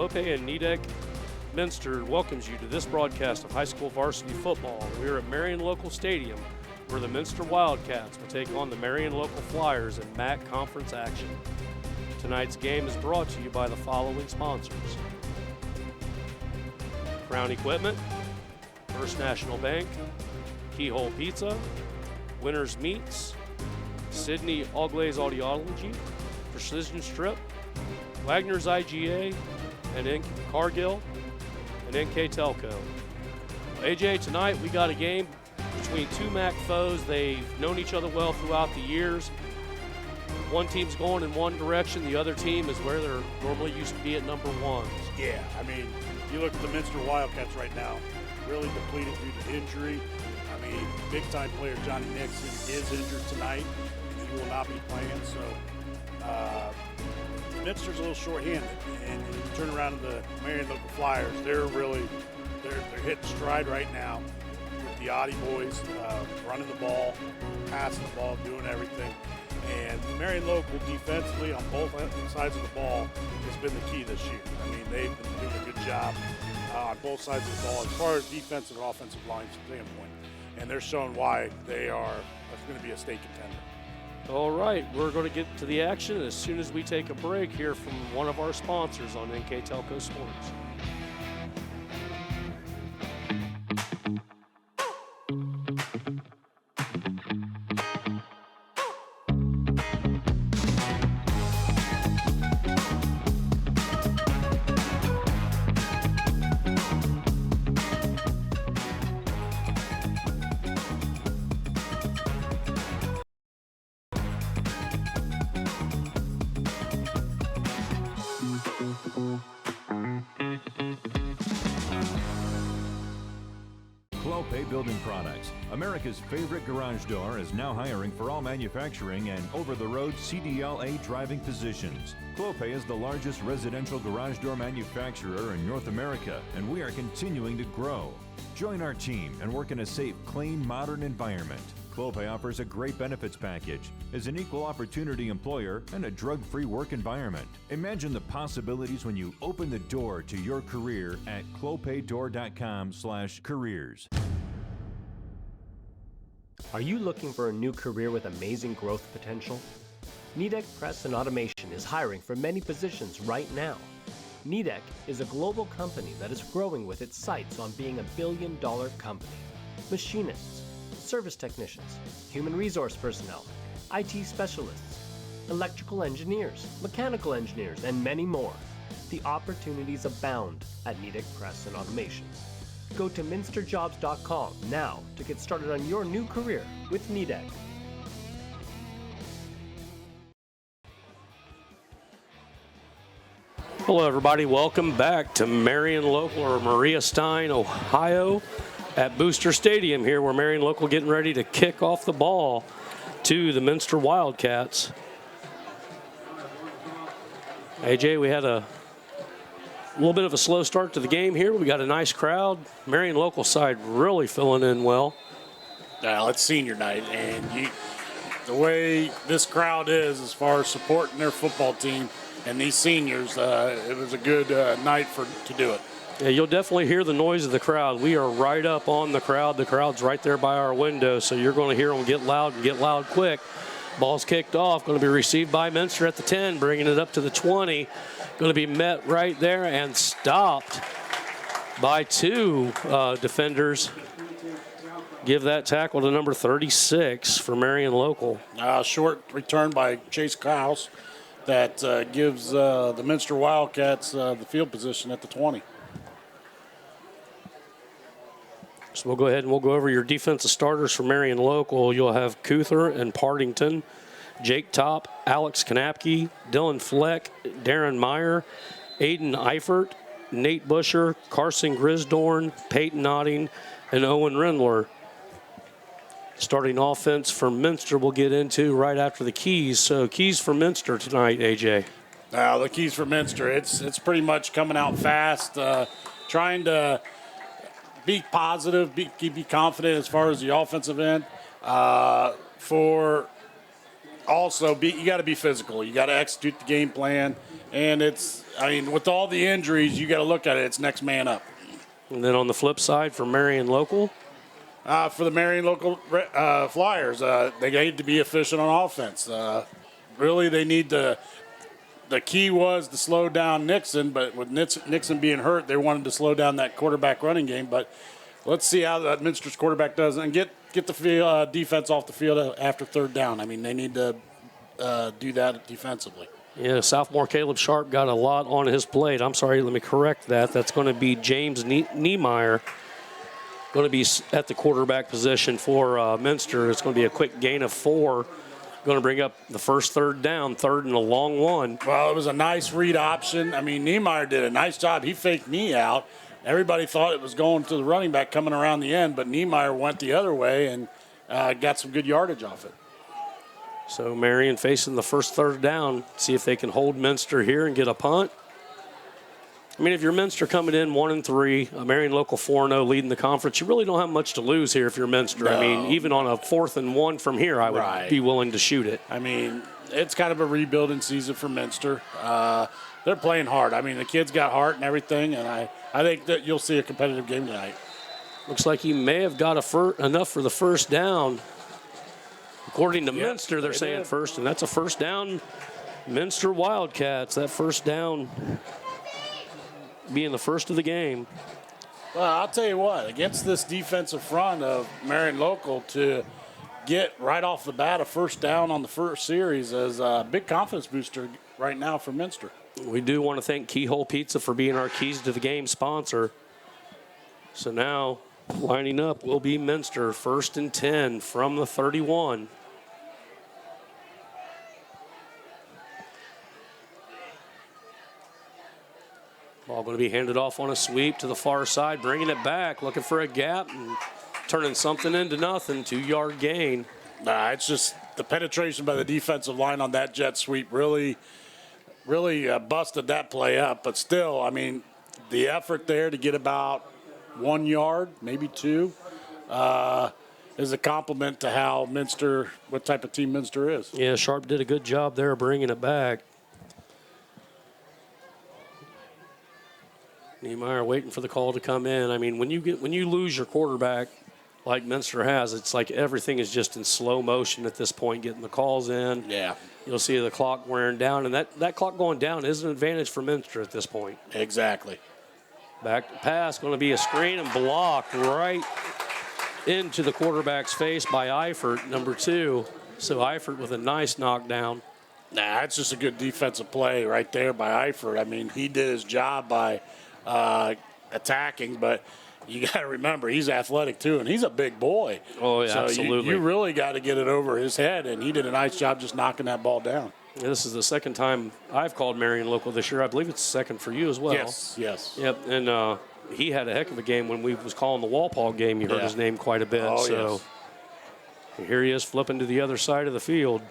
Clope and NKTelco Minster welcomes you to this broadcast of high school varsity football. We are at Marion Local Stadium, where the Minster Wildcats will take on the Marion Local Flyers in MAC conference action. Tonight's game is brought to you by the following sponsors: Crown Equipment, First National Bank, Keyhole Pizza, Winners Meats, Sydney All Glaze Audiology, Precision Strip, Wagner's IGA, and Cargill, and NKTelco. AJ, tonight we got a game between two MAC foes. They've known each other well throughout the years. One team's going in one direction, the other team is where they're normally used to be at number one. Yeah, I mean, you look at the Minster Wildcats right now, really depleted due to injury. I mean, big-time player Johnny Nixon is injured tonight, and he will not be playing. So Minster's a little short-handed, and you turn around to the Marion Local Flyers, they're hitting stride right now with the Audi boys running the ball, passing the ball, doing everything. And Marion Local defensively on both sides of the ball has been the key this year. I mean, they've been doing a good job on both sides of the ball as far as defensive and offensive line standpoint. And they're showing why they are going to be a state contender. All right, we're going to get to the action as soon as we take a break here from one of our sponsors on NKTelco Sports. Clope Building Products, America's favorite garage door, is now hiring for all manufacturing and over-the-road CDLA driving positions. Clope is the largest residential garage door manufacturer in North America, and we are continuing to grow. Join our team and work in a safe, clean, modern environment. Clope offers a great benefits package, is an equal opportunity employer, and a drug-free work environment. Imagine the possibilities when you open the door to your career at clopedoor.com/careers. Are you looking for a new career with amazing growth potential? NKTelco Press and Automation is hiring for many positions right now. NKTelco is a global company that is growing with its sights on being a billion-dollar company. Machinists, service technicians, human resource personnel, IT specialists, electrical engineers, mechanical engineers, and many more. The opportunities abound at NKTelco Press and Automation. Go to minsterjobs.com now to get started on your new career with NKTelco. Hello, everybody. Welcome back to Marion Local, or Maria Stein, Ohio, at Booster Stadium here, where Marion Local getting ready to kick off the ball to the Minster Wildcats. AJ, we had a little bit of a slow start to the game here. We got a nice crowd. Marion Local side really filling in well. Now, it's senior night, and the way this crowd is as far as supporting their football team and these seniors, it was a good night to do it. Yeah, you'll definitely hear the noise of the crowd. We are right up on the crowd. The crowd's right there by our window, so you're going to hear them get loud and get loud quick. Ball's kicked off, going to be received by Minster at the 10, bringing it up to the 20. Going to be met right there and stopped by two defenders. Give that tackle to number 36 for Marion Local. Short return by Chase Krause that gives the Minster Wildcats the field position at the 20. So we'll go ahead and we'll go over your defensive starters for Marion Local. You'll have Cuther and Partington, Jake Top, Alex Kanapke, Dylan Fleck, Darren Meyer, Aiden Eifert, Nate Busher, Carson Grisdorn, Peyton Notting, and Owen Rindler. Starting offense for Minster we'll get into right after the keys. So keys for Minster tonight, AJ. The keys for Minster, it's pretty much coming out fast, trying to be positive, be confident as far as the offensive end. You got to be physical. You got to execute the game plan And with all the injuries, you got to look at it. It's next man up. And then on the flip side for Marion Local, For the Marion Local Flyers, they need to be efficient on offense. Really, they need to. The key was to slow down Nixon, but with Nixon being hurt, they wanted to slow down that quarterback running game. But let's see how that Minster's quarterback does and get the defense off the field after third down. I mean, they need to do that defensively. yeah, sophomore Caleb Sharp got a lot on his plate. I'm sorry, let me correct that. That's going to be James Niemeyer, going to be at the quarterback position for Minster. It's going to be a quick gain of 4. Going to bring up the first third down, third and a long one. Well, it was a nice read option. I mean, Niemeyer did a nice job. He faked me out. Everybody thought it was going to the running back coming around the end, but Niemeyer went the other way and got some good yardage off it. So Marion facing the first third down. See if they can hold Minster here and get a punt. I mean, if you're Minster coming in 1-3, Marion Local 4-0 leading the conference, you really don't have much to lose here if you're Minster. No. I mean, even on a 4th and 1 from here, I would be willing to shoot it. I mean, it's kind of a rebuilding season for Minster. They're playing hard. I mean, the kids got heart and everything, and I think that you'll see a competitive game tonight. Looks like he may have got enough for the first down. According to Minster, they're saying first, and that's a first down. Minster Wildcats, that first down being the first of the game. Well, I'll tell you what, against this defensive front of Marion Local, to get right off the bat a first down on the first series is a big confidence booster right now for Minster. We do want to thank Keyhole Pizza for being our Keys to the Game sponsor. So now, lining up will be Minster, 1st and 10 from the 31. Ball going to be handed off on a sweep to the far side, bringing it back, looking for a gap and turning something into nothing. 2-yard gain. It's just the penetration by the defensive line on that jet sweep really busted that play up. But still, I mean, the effort there to get about 1 yard, maybe 2, is a compliment to how Minster, what type of team Minster is. Yeah, Sharp did a good job there bringing it back. Niemeyer waiting for the call to come in. I mean, when you lose your quarterback like Minster has, it's like everything is just in slow motion at this point, getting the calls in. Yeah. You'll see the clock wearing down, and that clock going down is an advantage for Minster at this point. Exactly. Back to pass, going to be a screen and blocked right into the quarterback's face by Eifert, number 2. So Eifert with a nice knockdown. It's just a good defensive play right there by Eifert. I mean, he did his job by attacking, but you got to remember he's athletic too, and he's a big boy. Oh, yeah, so absolutely. You really got to get it over his head, and he did a nice job just knocking that ball down. Yeah, this is the second time I've called Marion Local this year. I believe it's the second for you as well. Yes. Yep, and he had a heck of a game when we was calling the Walpole game. You heard his name quite a bit. Oh, so here he is flipping to the other side of the field.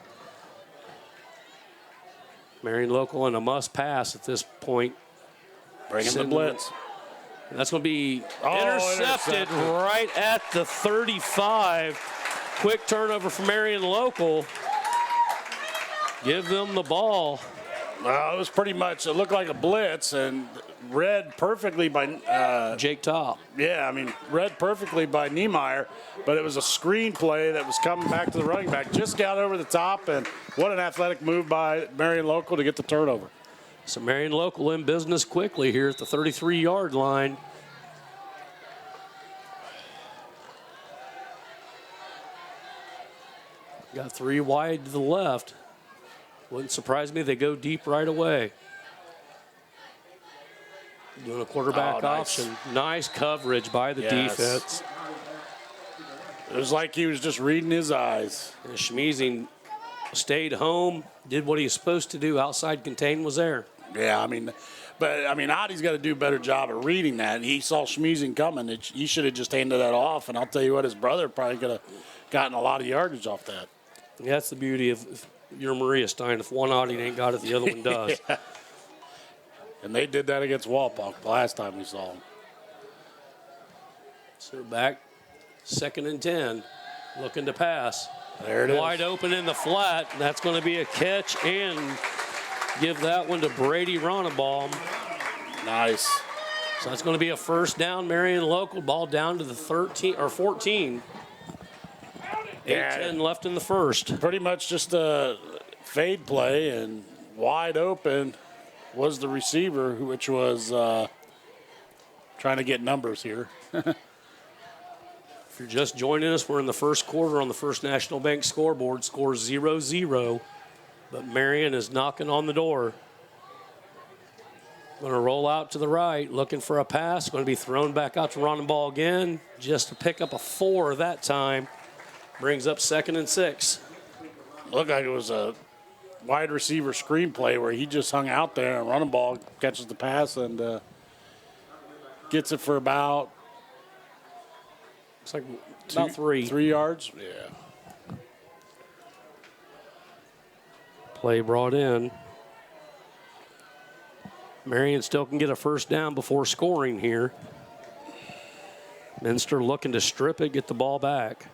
Marion Local and a must pass at this point. Bringing the blitz. That's going to be intercepted right at the 35. Quick turnover for Marion Local. Give them the ball. Well, it was pretty much, it looked like a blitz and read perfectly by Jake Top. Yeah, I mean, read perfectly by Niemeyer, but it was a screen play that was coming back to the running back. Just got over the top, and what an athletic move by Marion Local to get the turnover. So Marion Local in business quickly here at the 33-yard line. Got 3 wide to the left. Wouldn't surprise me, they go deep right away. Doing a quarterback option. Nice coverage by the defense. It was like he was just reading his eyes. And Schmeezing stayed home, did what he was supposed to do. Outside contain was there. Yeah, I mean, Adi's got to do a better job of reading that. He saw Schmeezing coming. He should have just handed that off. And I'll tell you what, his brother probably could have gotten a lot of yardage off that. Yeah, that's the beauty of your Maria Stein. If one Adi ain't got it, the other one does. Yeah. And they did that against Walpole the last time we saw them. So back, 2nd and 10, looking to pass. There it is. Wide open in the flat. That's going to be a catch and give that one to Brady Ronnebaum. Nice. So that's going to be a first down. Marion Local, ball down to the 13 or 14. 8:10 left in the first. Pretty much just a fade play, and wide open was the receiver, which was trying to get numbers here. If you're just joining us, we're in the first quarter on the First National Bank scoreboard. Score 0-0, but Marion is knocking on the door. Going to roll out to the right, looking for a pass. Going to be thrown back out to Ronnebaum again, just to pick up a 4 that time. Brings up 2nd and 6. Looked like it was a wide receiver screen play where he just hung out there, and Ronnebaum catches the pass and gets it for about, It's like about 3. 3 yards. Yeah. Play brought in. Marion still can get a first down before scoring here. Minster looking to strip it, get the ball back.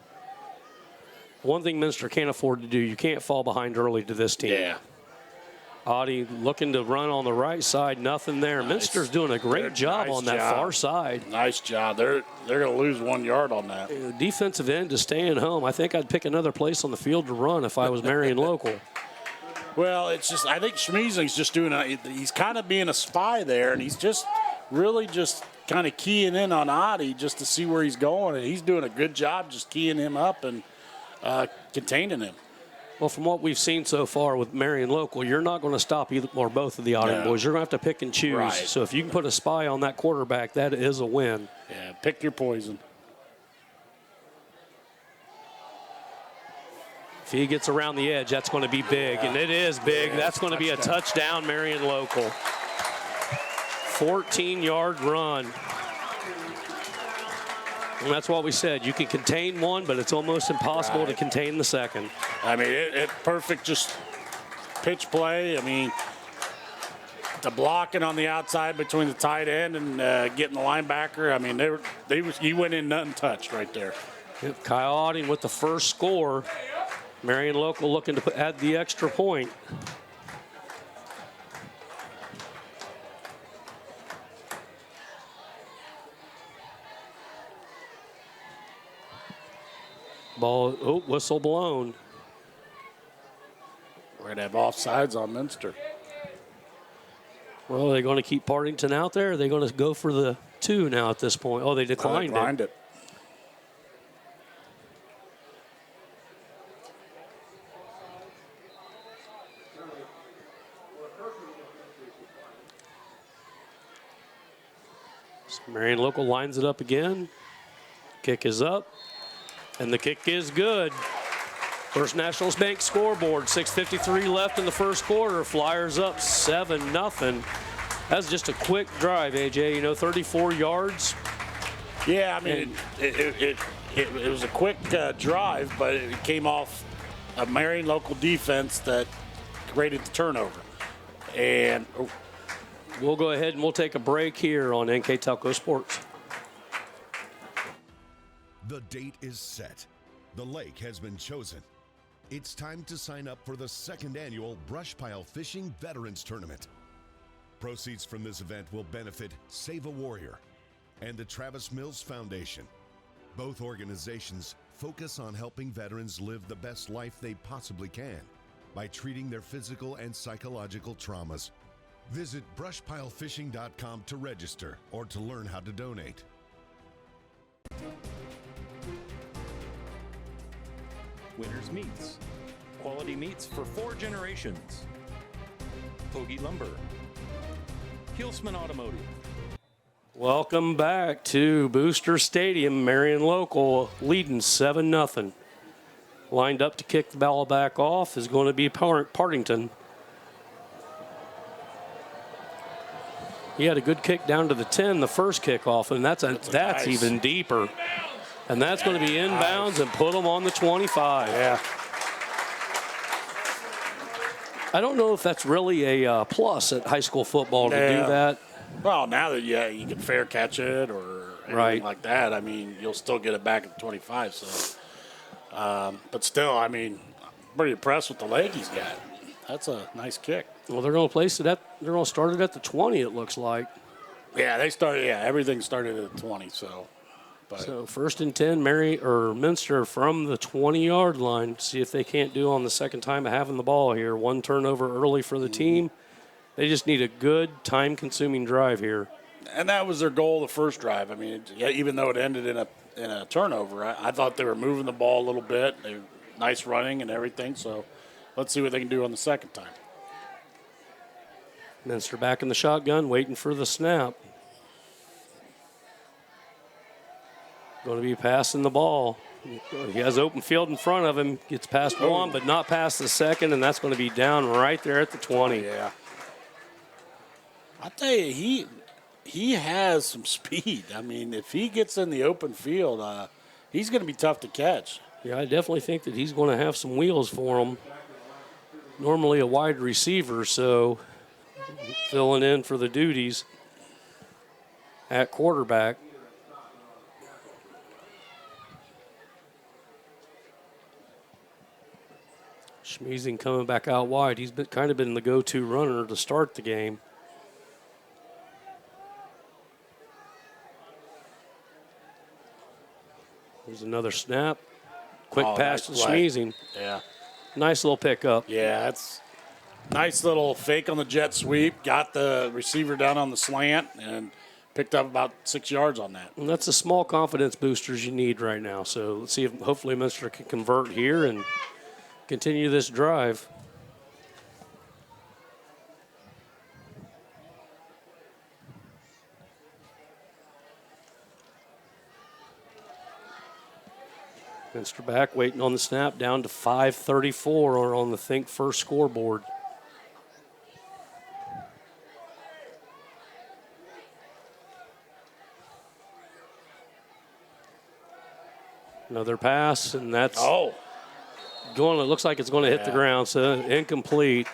One thing Minster can't afford to do, you can't fall behind early to this team. Yeah. Audie looking to run on the right side, nothing there. Nice. Minster's doing a great job Nice on that job. far side. Nice job. They're going to lose 1 yard on that. Defensive end is staying home. I think I'd pick another place on the field to run if I was Marion Local. Well, it's just, I think Schmeezing's just doing he's kind of being a spy there, and he's just really just kind of keying in on Audie just to see where he's going, and he's doing a good job just keying him up and containing him. Well, from what we've seen so far with Marion Local, you're not going to stop either or both of the Audie boys. You're going to have to pick and choose. Right. So if you can put a spy on that quarterback, that is a win. Yeah, pick your poison. If he gets around the edge, that's going to be big, and it is big. That's going to be a touchdown, Marion Local. 14-yard run. And that's what we said. You can contain one, but it's almost impossible to contain the second. I mean, it perfect just pitch play. I mean, the blocking on the outside between the tight end and getting the linebacker. I mean, he went in untouched right there. Yep, Kyle Auding with the first score. Marion Local looking to add the extra point. Ball, whistle blown. We're going to have offsides on Minster. Well, are they going to keep Partington out there? Or are they going to go for the 2 now at this point? Oh, they declined it. So Marion Local lines it up again. Kick is up, and the kick is good. First Nationals Bank scoreboard, 6:53 left in the first quarter. Flyers up 7-0. That's just a quick drive, AJ. 34 yards. Yeah, I mean, it was a quick drive, but it came off a Marion Local defense that created the turnover. And we'll go ahead and we'll take a break here on NKTelco Sports. The date is set. The lake has been chosen. It's time to sign up for the 2nd annual Brush Pile Fishing Veterans Tournament. Proceeds from this event will benefit Save a Warrior and the Travis Mills Foundation. Both organizations focus on helping veterans live the best life they possibly can by treating their physical and psychological traumas. Visit brushpilefishing.com to register or to learn how to donate. Winners Meats. Quality meats for 4 generations. Hoagie Lumber. Hilsman Automotive. Welcome back to Booster Stadium. Marion Local leading 7-0. Lined up to kick the ball back off is going to be Partington. He had a good kick down to the 10 the first kickoff, and that's nice. Even deeper. And that's going to be inbounds and put them on the 25. Yeah. I don't know if that's really a plus at high school football to do that. Well, now that you can fair catch it or anything like that, I mean, you'll still get it back at 25. So, but still, I mean, I'm pretty impressed with the leg he's got. That's a nice kick. Well, they're going to place it at. They're going to start it at the 20. It looks like. Yeah, they started. Yeah, everything started at 20. So, but So 1st and 10, Minster from the 20-yard line. See if they can't do on the second time of having the ball here. One turnover early for the team. They just need a good time-consuming drive here. and that was their goal the first drive. I mean, even though it ended in a turnover, I thought they were moving the ball a little bit. They were nice running and everything. So, let's see what they can do on the second time. Minster back in the shotgun, waiting for the snap. Going to be passing the ball. He has open field in front of him. Gets past one, but not past the second, and that's going to be down right there at the 20. Yeah. I tell you, he has some speed. I mean, if he gets in the open field, he's going to be tough to catch. Yeah, I definitely think that he's going to have some wheels for him. Normally a wide receiver, so filling in for the duties at quarterback. Schmeezing coming back out wide. He's kind of been the go-to runner to start the game. There's another snap. Quick pass to Schmeezing. Yeah. Nice little pickup. Yeah, that's nice little fake on the jet sweep. Got the receiver down on the slant and picked up about 6 yards on that. And that's the small confidence boosters you need right now. So let's see if hopefully Minster can convert here and continue this drive. Minster back, waiting on the snap, down to 5:34 on the Think First scoreboard. Another pass, and that's going. It looks like it's going to hit the ground, so incomplete.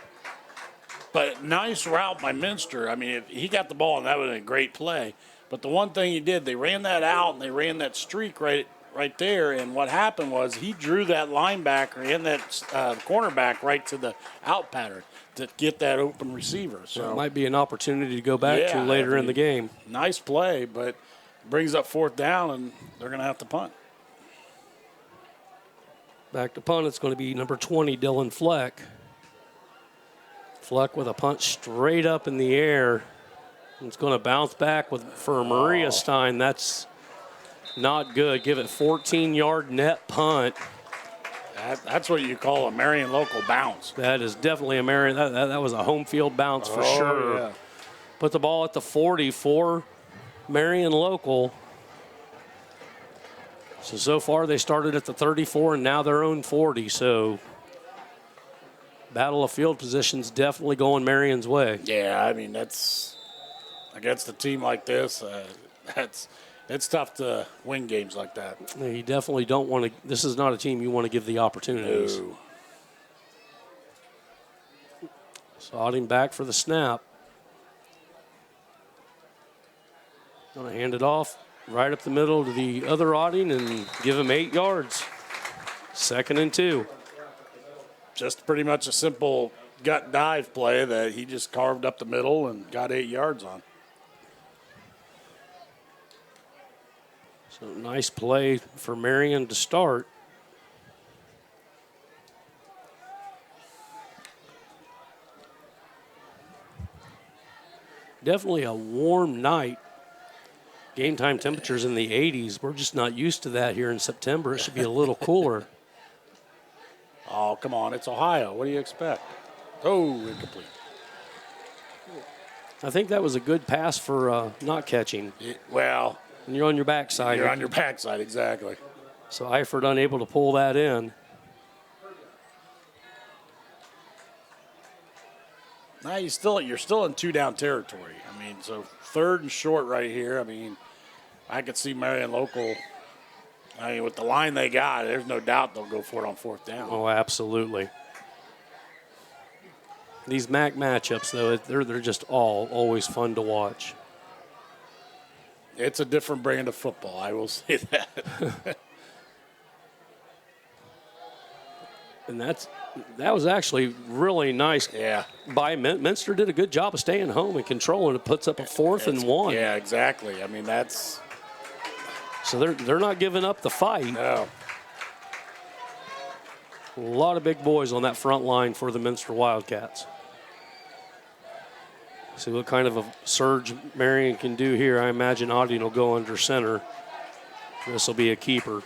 But nice route by Minster. I mean, if he got the ball, and that would have been a great play. But the one thing he did, they ran that out, and they ran that streak right there. And what happened was he drew that linebacker and that cornerback right to the out pattern to get that open receiver. So it might be an opportunity to go back to later in the game. Nice play, but brings up 4th down, and they're going to have to punt. Back to punt, it's going to be number 20, Dylan Fleck. Fleck with a punt straight up in the air. It's going to bounce back for Maria Stein. That's not good. Give it 14-yard net punt. That's what you call a Marion Local bounce. That is definitely a Marion. That was a home field bounce for sure. Yeah. Put the ball at the 40 for Marion Local. So far they started at the 34 and now their own 40. So battle of field positions definitely going Marion's way. Yeah, I mean, that's against a team like this, it's tough to win games like that. You definitely don't want to. This is not a team you want to give the opportunities. No. So him back for the snap. Going to hand it off right up the middle to the other Auding and give him 8 yards. 2nd and 2. Just pretty much a simple gut dive play that he just carved up the middle and got 8 yards on. So nice play for Marion to start. Definitely a warm night. Game time temperatures in the 80s. We're just not used to that here in September. It should be a little cooler. Oh, come on. It's Ohio. What do you expect? Oh, incomplete. I think that was a good pass for not catching. Well, and you're on your backside. You're on your backside, exactly. So Eifert unable to pull that in. Now you're still in 2-down territory. I mean, so 3rd and short right here. I mean, I could see Marion Local. I mean, with the line they got, there's no doubt they'll go for it on 4th down. Oh, absolutely. These MAC matchups, though, they're just always fun to watch. It's a different brand of football, I will say that. And that was actually really nice. Yeah. By Minster did a good job of staying home and controlling. It puts up a 4th and 1. Yeah, exactly. I mean, that's. So they're not giving up the fight. No. A lot of big boys on that front line for the Minster Wildcats. See what kind of a surge Marion can do here. I imagine Audine will go under center. This will be a keeper.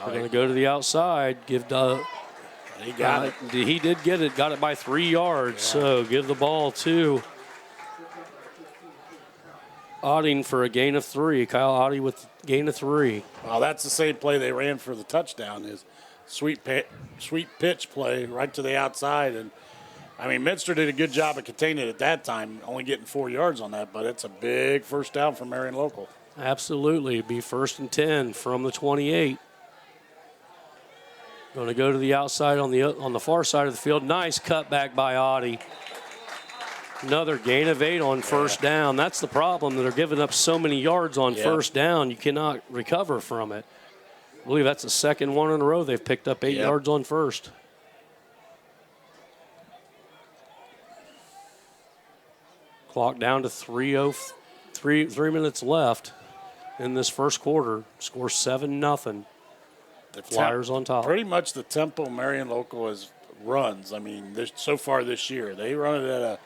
We're going to go to the outside. Give he got it. He did get it. Got it by 3 yards. Yeah. So give the ball to Audine for a gain of 3. Kyle Audie with gain of 3. Well, that's the same play they ran for the touchdown. Is sweet pitch play right to the outside. And, I mean, Minster did a good job of containing it at that time, only getting 4 yards on that. But it's a big first down for Marion Local. Absolutely. It'd be 1st and 10 from the 28. Going to go to the outside on the far side of the field. Nice cutback by Audie. Another gain of 8 on first down. That's the problem. They're giving up so many yards on first down. You cannot recover from it. I believe that's the second one in a row they've picked up 8 yards on first. Clock down to 3 minutes left in this first quarter. Score 7-0. The Flyers on top. Pretty much the tempo Marion Local runs. I mean, so far this year, they run it at a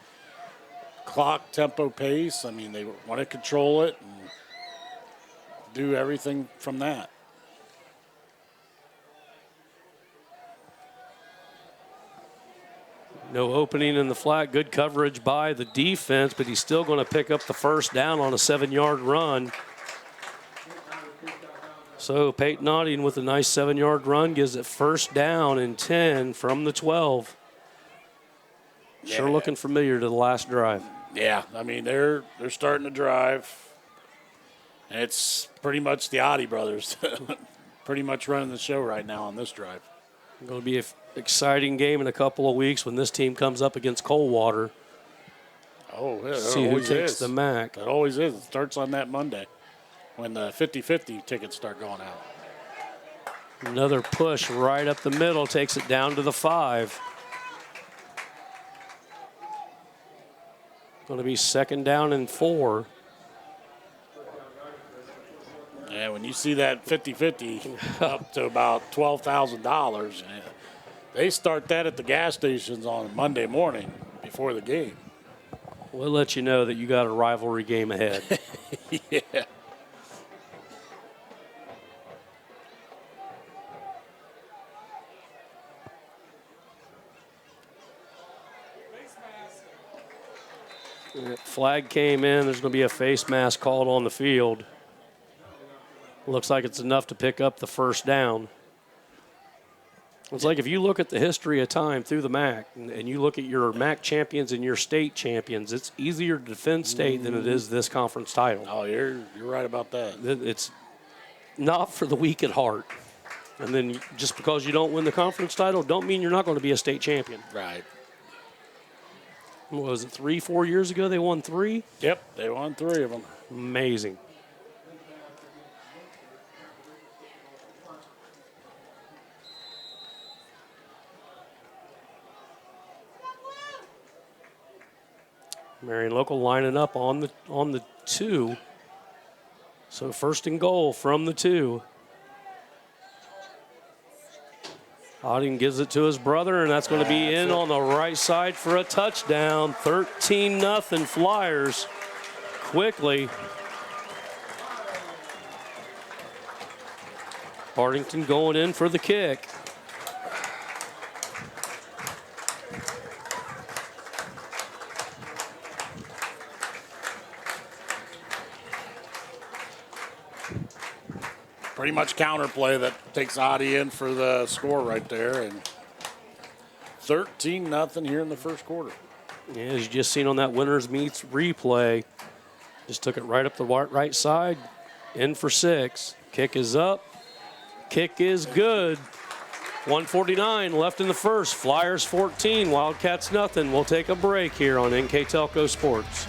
clock tempo pace. I mean, they want to control it and do everything from that. No opening in the flat. Good coverage by the defense, but he's still going to pick up the first down on a 7-yard run. So Peyton Audine with a nice 7-yard run gives it first down and 10 from the 12. Sure looking familiar to the last drive. Yeah, I mean, they're starting to drive. And it's pretty much the Audie brothers pretty much running the show right now on this drive. Going to be an exciting game in a couple of weeks when this team comes up against Coldwater. Oh, yeah, see who takes the MAC. It always is. It starts on that Monday when the 50-50 tickets start going out. Another push right up the middle, takes it down to the 5. Going to be 2nd down and 4. Yeah, when you see that 50-50 up to about $12,000, they start that at the gas stations on Monday morning before the game. We'll let you know that you got a rivalry game ahead. Yeah. Flag came in. There's going to be a face mask called on the field. Looks like it's enough to pick up the first down. It's like if you look at the history of time through the MAC and you look at your MAC champions and your state champions, it's easier to defend state than it is this conference title. Oh, you're right about that. It's not for the weak at heart. And then just because you don't win the conference title don't mean you're not going to be a state champion. Right. What was it, 3-4 years ago they won 3? Yep, they won 3 of them. Amazing. Marion Local lining up on the 2. So 1st and goal from the 2. Audine gives it to his brother, and that's going to be in on the right side for a touchdown. 13-0 Flyers quickly. Partington going in for the kick. Pretty much counter play that takes Audie in for the score right there. And 13-0 here in the first quarter. Yeah, as you just seen on that winners meets replay, just took it right up the right side, in for 6. Kick is up, kick is good. 1:49 left in the first. Flyers 14, Wildcats nothing. We'll take a break here on NKTelco Sports.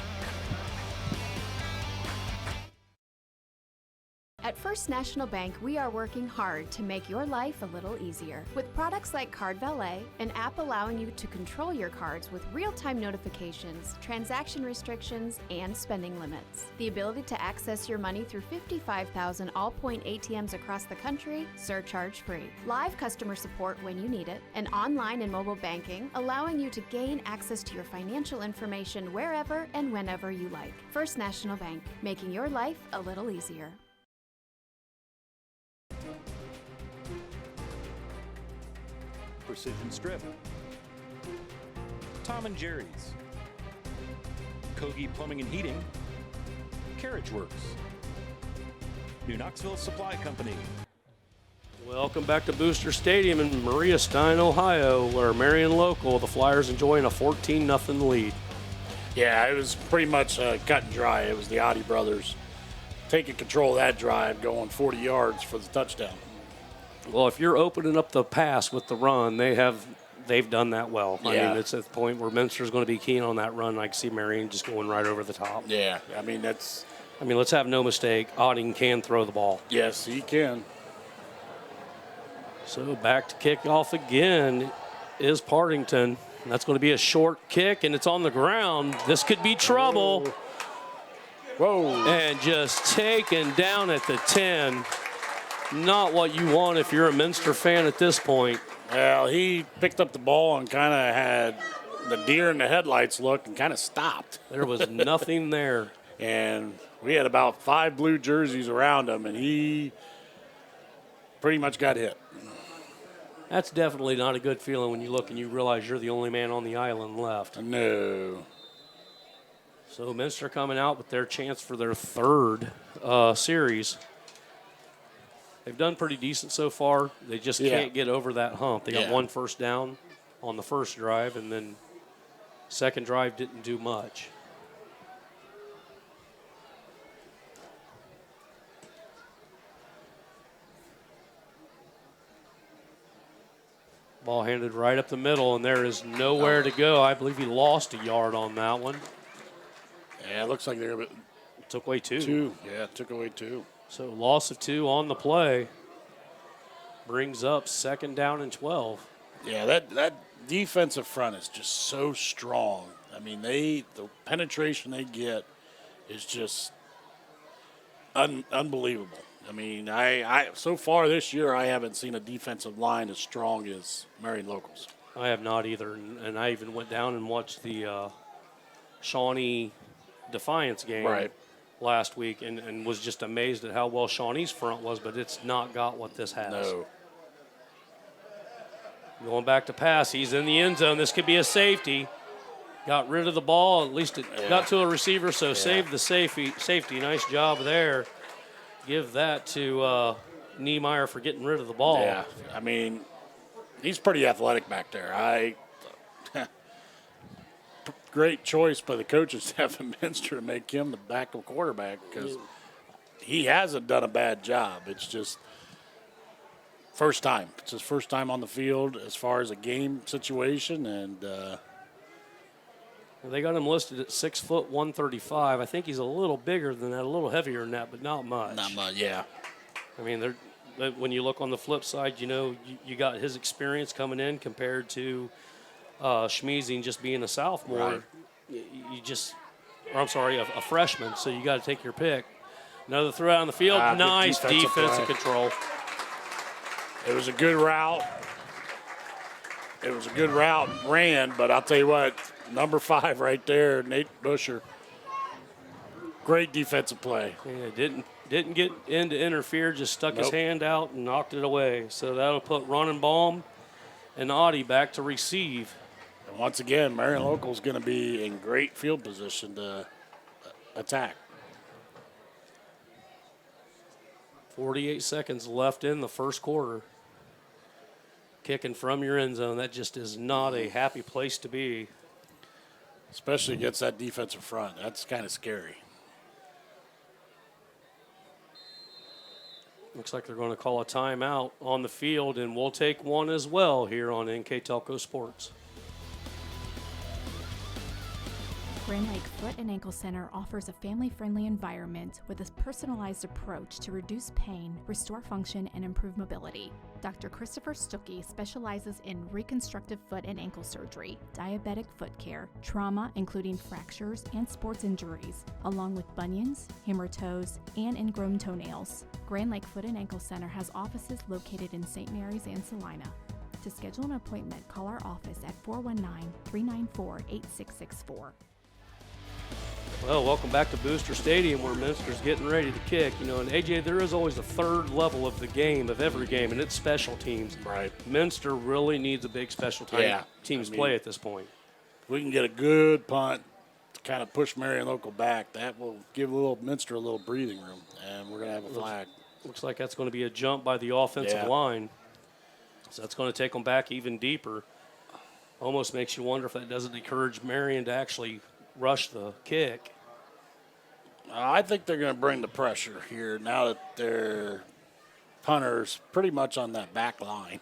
At First National Bank, we are working hard to make your life a little easier. With products like Card Valet, an app allowing you to control your cards with real-time notifications, transaction restrictions, and spending limits. The ability to access your money through 55,000 all-point ATMs across the country, surcharge-free. Live customer support when you need it, and online and mobile banking, allowing you to gain access to your financial information wherever and whenever you like. First National Bank, making your life a little easier. Precision Strip, Tom and Jerry's, Kogi Plumbing and Heating, Carriage Works, New Knoxville Supply Company. Welcome back to Booster Stadium in Maria Stein, Ohio, where Marion Local, the Flyers enjoying a 14-0 lead. Yeah, it was pretty much cut and dry. It was the Oddie brothers taking control of that drive, going 40 yards for the touchdown. Well, if you're opening up the pass with the run, they've done that well. Yeah. I mean, it's at the point where Minster's going to be keen on that run. I can see Marion just going right over the top. Yeah, I mean, let's have no mistake. Odding can throw the ball. yes, he can. So back to kickoff again is Partington. That's going to be a short kick, and it's on the ground. This could be trouble. Whoa. And just taken down at the 10. Not what you want if you're a Minster fan at this point. Well, he picked up the ball and kind of had the deer in the headlights look and kind of stopped. There was nothing there. And we had about 5 blue jerseys around him, and he pretty much got hit. That's definitely not a good feeling when you look and you realize you're the only man on the island left. No. So Minster coming out with their chance for their third series. They've done pretty decent so far. They just can't get over that hump. They got 1 first down on the first drive, and then second drive didn't do much. Ball handed right up the middle, and there is nowhere to go. I believe he lost a yard on that one. Yeah, it looks like they're Took away 2. 2. Yeah, took away 2. So loss of 2 on the play brings up 2nd down and 12. Yeah, that defensive front is just so strong. I mean, the penetration they get is just unbelievable. I mean, I so far this year I haven't seen a defensive line as strong as Marion Local's. I have not either, and I even went down and watched the Shawnee Defiance game last week and was just amazed at how well Shawnee's front was, but it's not got what this has. No. Going back to pass, he's in the end zone. This could be a safety. Got rid of the ball. At least it got to a receiver, so saved the safety. Nice job there. Give that to Niemeyer for getting rid of the ball. Yeah, I mean, he's pretty athletic back there. Great choice by the coaching staff in Minster to make him the backup quarterback because he hasn't done a bad job. It's just first time. It's his first time on the field as far as a game situation, and they got him listed at 6 foot 135. I think he's a little bigger than that, a little heavier than that, but not much. Not much, yeah. I mean, when you look on the flip side, you got his experience coming in compared to Schmeezing just being a sophomore. Right. A freshman, so you got to take your pick. Another throw out on the field. Nice defensive control. It was a good route. Ran, but I'll tell you what, number 5 right there, Nate Busher. Great defensive play. Yeah, didn't get in to interfere, just stuck his hand out and knocked it away. So that'll put Ronenbaum and Audie back to receive. And once again, Marion Local is going to be in great field position to attack. 48 seconds left in the first quarter. Kicking from your end zone, that just is not a happy place to be. Especially against that defensive front. That's kind of scary. Looks like they're going to call a timeout on the field, and we'll take one as well here on NKTelco Sports. Grand Lake Foot and Ankle Center offers a family-friendly environment with a personalized approach to reduce pain, restore function, and improve mobility. Dr. Christopher Stuckey specializes in reconstructive foot and ankle surgery, diabetic foot care, trauma including fractures and sports injuries, along with bunions, hammer toes, and ingrown toenails. Grand Lake Foot and Ankle Center has offices located in St. Mary's and Salina. To schedule an appointment, call our office at 419-394-8664. Well, welcome back to Booster Stadium where Minster's getting ready to kick. You know, and AJ, there is always a third level of the game, of every game, and it's special teams. Right. Minster really needs a big special teams play at this point. We can get a good punt to kind of push Marion Local back. That will give Minster a little breathing room, and we're going to have a flag. Looks like that's going to be a jump by the offensive line. So that's going to take them back even deeper. Almost makes you wonder if that doesn't encourage Marion to actually rush the kick. I think they're going to bring the pressure here now that their punter's pretty much on that back line.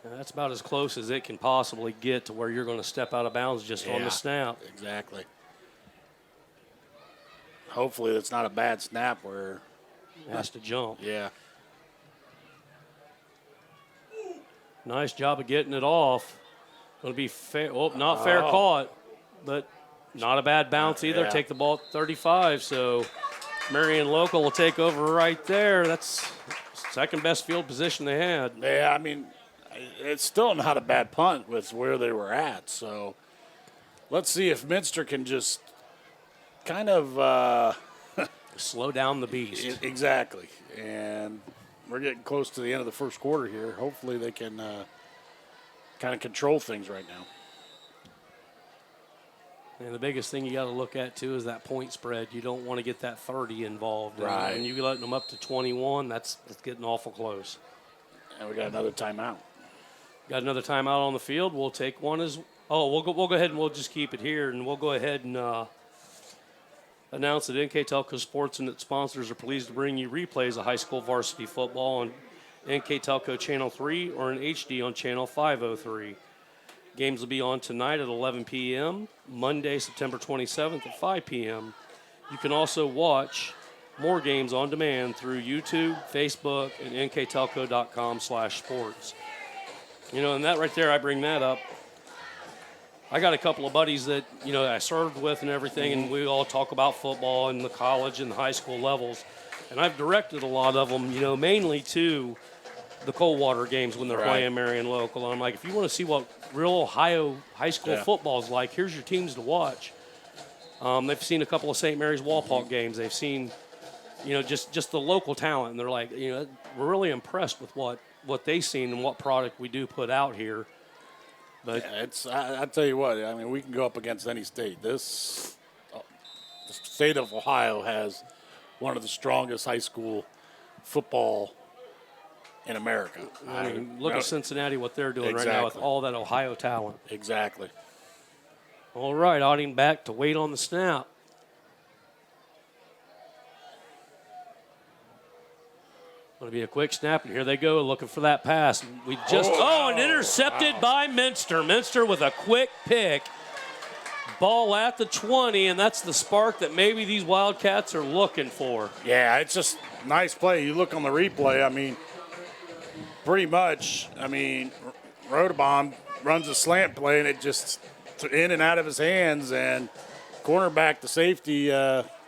And that's about as close as it can possibly get to where you're going to step out of bounds just on the snap. Exactly. Hopefully it's not a bad snap where it has to jump. Yeah. Nice job of getting it off. Going to be fair. Oh, not fair caught, but not a bad bounce either. Yeah. Take the ball at 35, so Marion Local will take over right there. That's second best field position they had. Yeah, I mean, it's still not a bad punt with where they were at. So let's see if Minster can just kind of slow down the beast. Exactly. And we're getting close to the end of the first quarter here. Hopefully they can kind of control things right now. And the biggest thing you got to look at, too, is that point spread. You don't want to get that 30 involved. Right. And you letting them up to 21, that's getting awful close. And we got another timeout. Got another timeout on the field. We'll take one as – we'll go ahead and we'll just keep it here, and we'll go ahead and announce that NKTelco Sports and its sponsors are pleased to bring you replays of high school varsity football on NKTelco Channel 3 or in HD on Channel 503. Games will be on tonight at 11 p.m., Monday, September 27th at 5 p.m. You can also watch more games on demand through YouTube, Facebook, and nktelco.com/sports. You know, and that right there, I bring that up. I got a couple of buddies that, you know, I served with and everything, and we all talk about football and the college and the high school levels. And I've directed a lot of them, you know, mainly to the Coldwater games when they're playing Marion Local. And I'm like, if you want to see what real Ohio high school football is like, here's your teams to watch. They've seen a couple of St. Mary's Walpock games. They've seen, you know, just the local talent. And they're like, you know, we're really impressed with what they've seen and what product we do put out here. But I tell you what, I mean, we can go up against any state. The state of Ohio has one of the strongest high school football in America. I mean, look at Cincinnati, what they're doing right now with all that Ohio talent. Exactly. All right, Auding back to wait on the snap. Going to be a quick snap, and here they go looking for that pass. We just and intercepted by Minster. Minster with a quick pick. Ball at the 20, and that's the spark that maybe these Wildcats are looking for. Yeah, it's just nice play. You look on the replay, I mean, pretty much, Rodebomb runs a slant play, and it just in and out of his hands, and cornerback, the safety,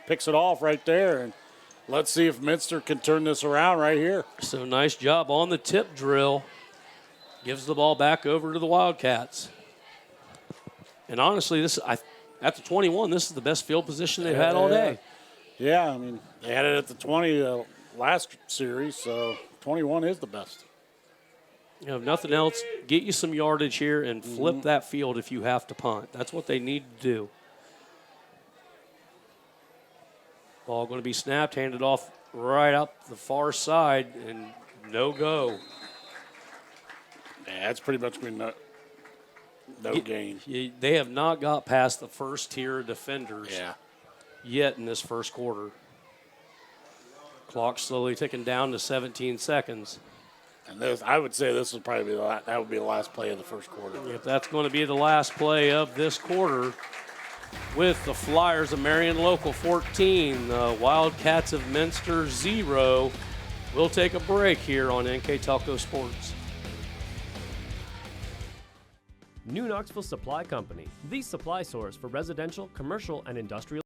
picks it off right there. And let's see if Minster can turn this around right here. So nice job on the tip drill. Gives the ball back over to the Wildcats. And honestly, at the 21, this is the best field position they've had all day. Yeah, I mean, they had it at the 20 last series, so 21 is the best. You know, if nothing else, get you some yardage here and flip that field if you have to punt. That's what they need to do. Ball going to be snapped, handed off right out the far side, and no go. Yeah, that's pretty much been no gain. They have not got past the first tier of defenders yet in this first quarter. Clock slowly ticking down to 17 seconds. And I would say this would probably be that would be the last play of the first quarter. If that's going to be the last play of this quarter, with the Flyers of Marion Local 14, the Wildcats of Minster 0. We'll take a break here on NKTelco Sports. New Knoxville Supply Company, the supply source for residential, commercial, and industrial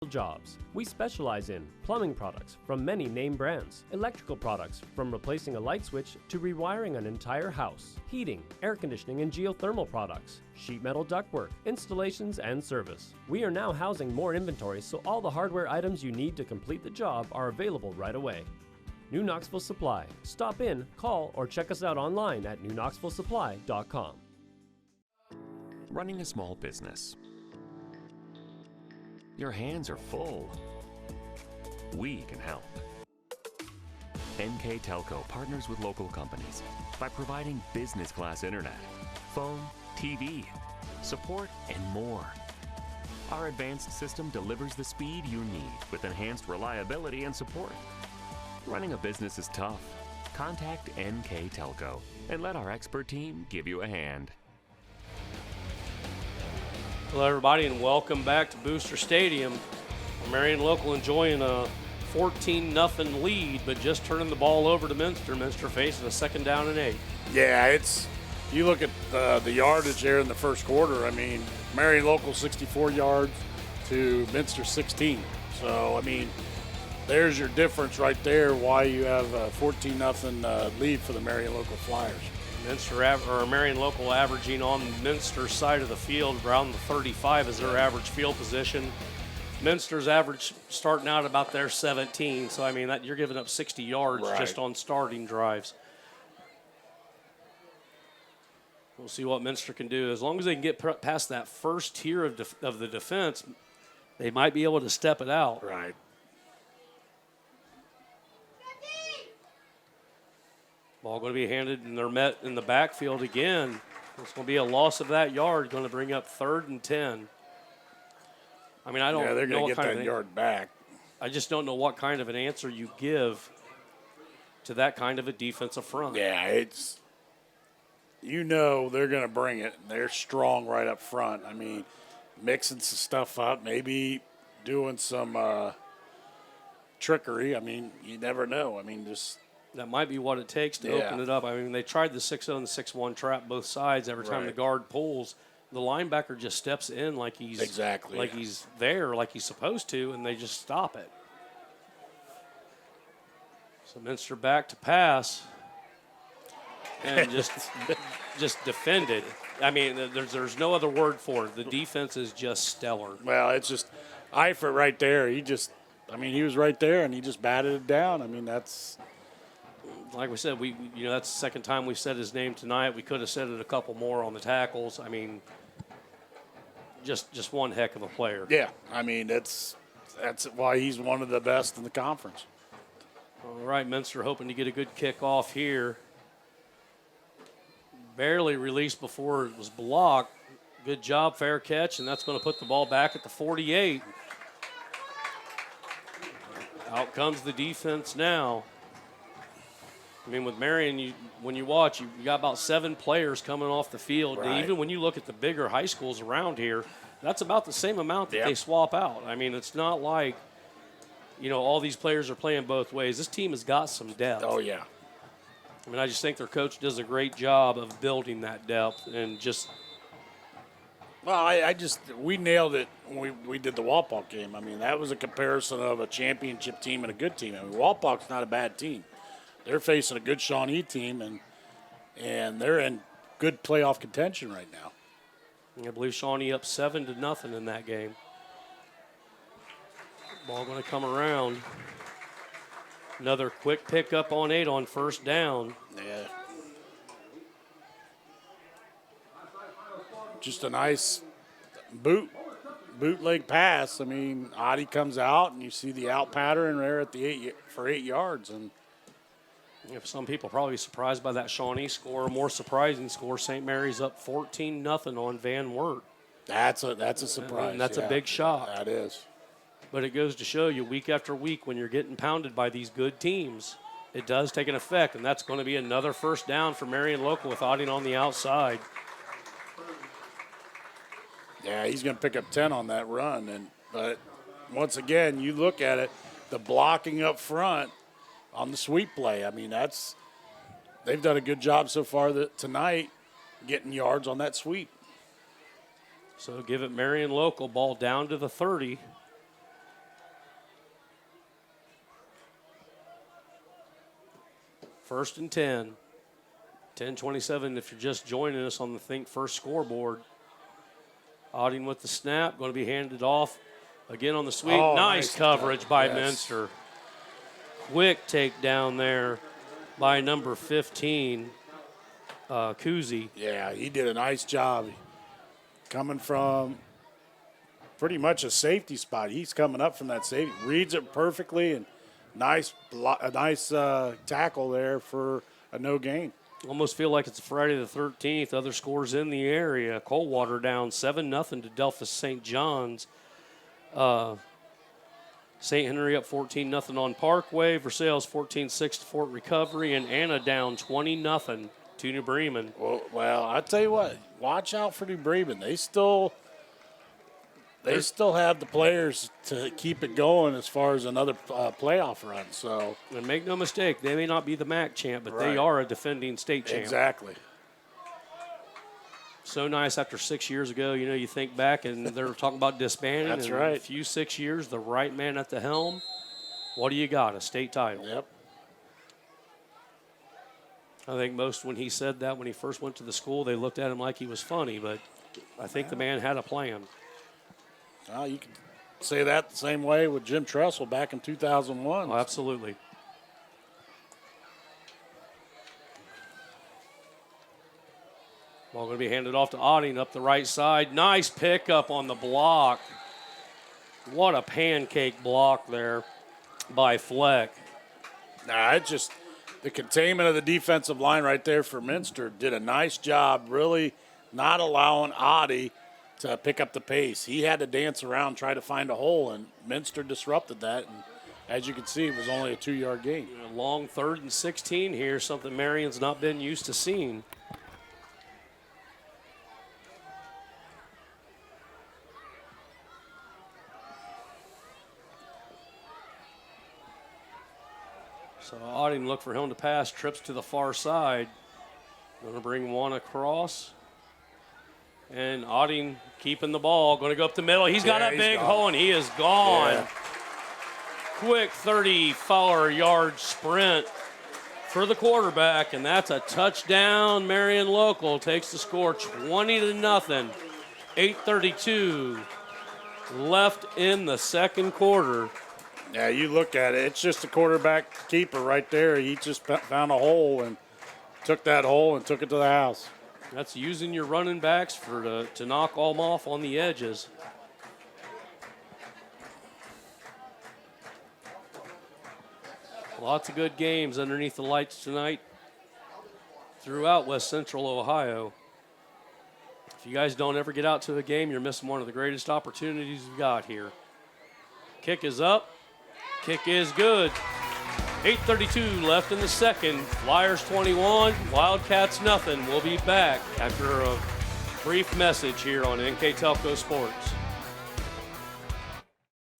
jobs. We specialize in plumbing products from many name brands, electrical products from replacing a light switch to rewiring an entire house, heating, air conditioning, and geothermal products, sheet metal ductwork, installations, and service. We are now housing more inventory, so all the hardware items you need to complete the job are available right away. New Knoxville Supply. Stop in, call, or check us out online at newknoxvillesupply.com. Running a small business. Your hands are full. We can help. NKTelco partners with local companies by providing business-class internet, phone, TV, support, and more. Our advanced system delivers the speed you need with enhanced reliability and support. Running a business is tough. Contact NKTelco and let our expert team give you a hand. Hello, everybody, and welcome back to Booster Stadium. Marion Local enjoying a 14-0 lead, but just turning the ball over to Minster. Minster facing a 2nd down and 8. Yeah, you look at the yardage there in the first quarter. I mean, Marion Local 64 yards to Minster 16. So, I mean, there's your difference right there why you have a 14-0 lead for the Marion Local Flyers. Marion Local averaging on Minster's side of the field around the 35 is their average field position. Minster's average starting out about their 17, so I mean that you're giving up 60 yards just on starting drives. We'll see what Minster can do. As long as they can get past that first tier of the defense, they might be able to step it out. Right. Ball going to be handed, and they're met in the backfield again. It's going to be a loss of that yard, going to bring up 3rd and 10. I mean, I don't know. They're going to get that yard back. I just don't know what kind of an answer you give to that kind of a defensive front. Yeah, they're going to bring it. They're strong right up front. I mean, mixing some stuff up, maybe doing some trickery. I mean, you never know. I mean, just. That might be what it takes to open it up. I mean, they tried the 6-0 and the 6-1 trap both sides. Every time the guard pulls, the linebacker just steps in like he's he's there, like he's supposed to, and they just stop it. So Minster back to pass and just defend it. I mean, there's no other word for it. The defense is just stellar. Well, it's just Eifert right there. He was right there, and he just batted it down. I mean, that's. Like we said, that's the second time we've said his name tonight. We could have said it a couple more on the tackles. I mean, just one heck of a player. Yeah, I mean, that's why he's one of the best in the conference. All right, Minster hoping to get a good kickoff here. Barely released before it was blocked. Good job, fair catch, and that's going to put the ball back at the 48. Out comes the defense now. I mean, with Marion, when you watch, you got about 7 players coming off the field. Right. Even when you look at the bigger high schools around here, that's about the same amount that they swap out. I mean, it's not like, all these players are playing both ways. This team has got some depth. Oh, yeah. I mean, I just think their coach does a great job of building that depth and just. Well, we nailed it when we did the Walpock game. I mean, that was a comparison of a championship team and a good team. I mean, Walpock's not a bad team. They're facing a good Shawnee team, and they're in good playoff contention right now. I believe Shawnee up 7-0 in that game. Ball going to come around. Another quick pickup on 8 on 1st down. Yeah. Just a nice bootleg pass. I mean, Adi comes out, and you see the out pattern there at the 8 yards, and. If some people probably surprised by that Shawnee score, more surprising score, St. Mary's up 14-0 on Van Wert. That's a surprise. And that's a big shot. That is. But it goes to show you week after week when you're getting pounded by these good teams, it does take an effect, and that's going to be another first down for Marion Local with Auding on the outside. Yeah, he's going to pick up 10 on that run. But once again, you look at it, the blocking up front on the sweep play. I mean, they've done a good job so far tonight getting yards on that sweep. So give it Marion Local, ball down to the 30. First and 10. 10-27 if you're just joining us on the Think First scoreboard. Auding with the snap, going to be handed off. Again on the sweep. Oh, nice coverage by yes. Minster. Quick takedown there by number 15, Kuzi. Yeah, he did a nice job. Coming from pretty much a safety spot. He's coming up from that safety. Reads it perfectly, and a nice tackle there for a no gain. Almost feel like it's Friday the 13th. Other scores in the area. Coldwater down 7-0 to Delphus St. John's. St. Henry up 14-0 on Parkway. Versailles 14-6 to Fort Recovery. And Anna down 20-0 to New Bremen. Well, I tell you what, watch out for New Bremen. They still have the players to keep it going as far as another playoff run. So, and make no mistake, they may not be the MAC champ, but right. They are a defending state champ. Exactly. So nice after 6 years ago. You know, you think back and they're talking about disbanding. That's and right. In a few 6 years, the right man at the helm. What do you got? A state title. Yep. I think when he said that, when he first went to the school, they looked at him like he was funny, but I think the man had a plan. Well, you can say that the same way with Jim Tressel back in 2001. Oh, absolutely. Ball going to be handed off to Auding up the right side. Nice pickup on the block. What a pancake block there by Fleck. It's just the containment of the defensive line right there for Minster did a nice job, really not allowing Audie to pick up the pace. He had to dance around, try to find a hole, and Minster disrupted that. And as you can see, it was only a 2-yard gain. A long 3rd and 16 here, something Marion's not been used to seeing. So Auding look for him to pass, trips to the far side. Going to bring one across. And Auding keeping the ball, going to go up the middle. He's got a big hole, and he is gone. Yeah. Quick 34-yard sprint for the quarterback, and that's a touchdown. Marion Local takes the score 20-0. 8:32 left in the second quarter. Yeah, you look at it. It's just a quarterback keeper right there. He just found a hole and took that hole and took it to the house. That's using your running backs to knock them off on the edges. Lots of good games underneath the lights tonight throughout West Central Ohio. If you guys don't ever get out to a game, you're missing one of the greatest opportunities we've got here. Kick is up. Kick is good. 8:32 left in the second. Flyers 21, Wildcats nothing. We'll be back after a brief message here on NKTelco Sports.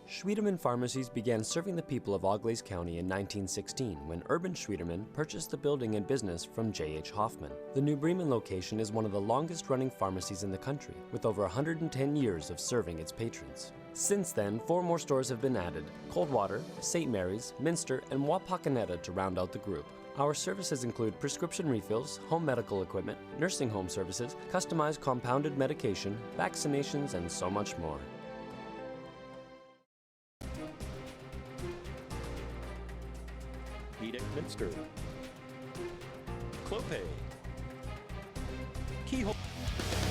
Schwiedemann Pharmacies began serving the people of Auglaize County in 1916 when Urban Schwiedemann purchased the building and business from J.H. Hoffman. The New Bremen location is one of the longest-running pharmacies in the country, with over 110 years of serving its patrons. Since then, 4 more stores have been added: Coldwater, St. Mary's, Minster, and Wapakoneta to round out the group. Our services include prescription refills, home medical equipment, nursing home services, customized compounded medication, vaccinations, and so much more. Minster, Clope, Keyhole.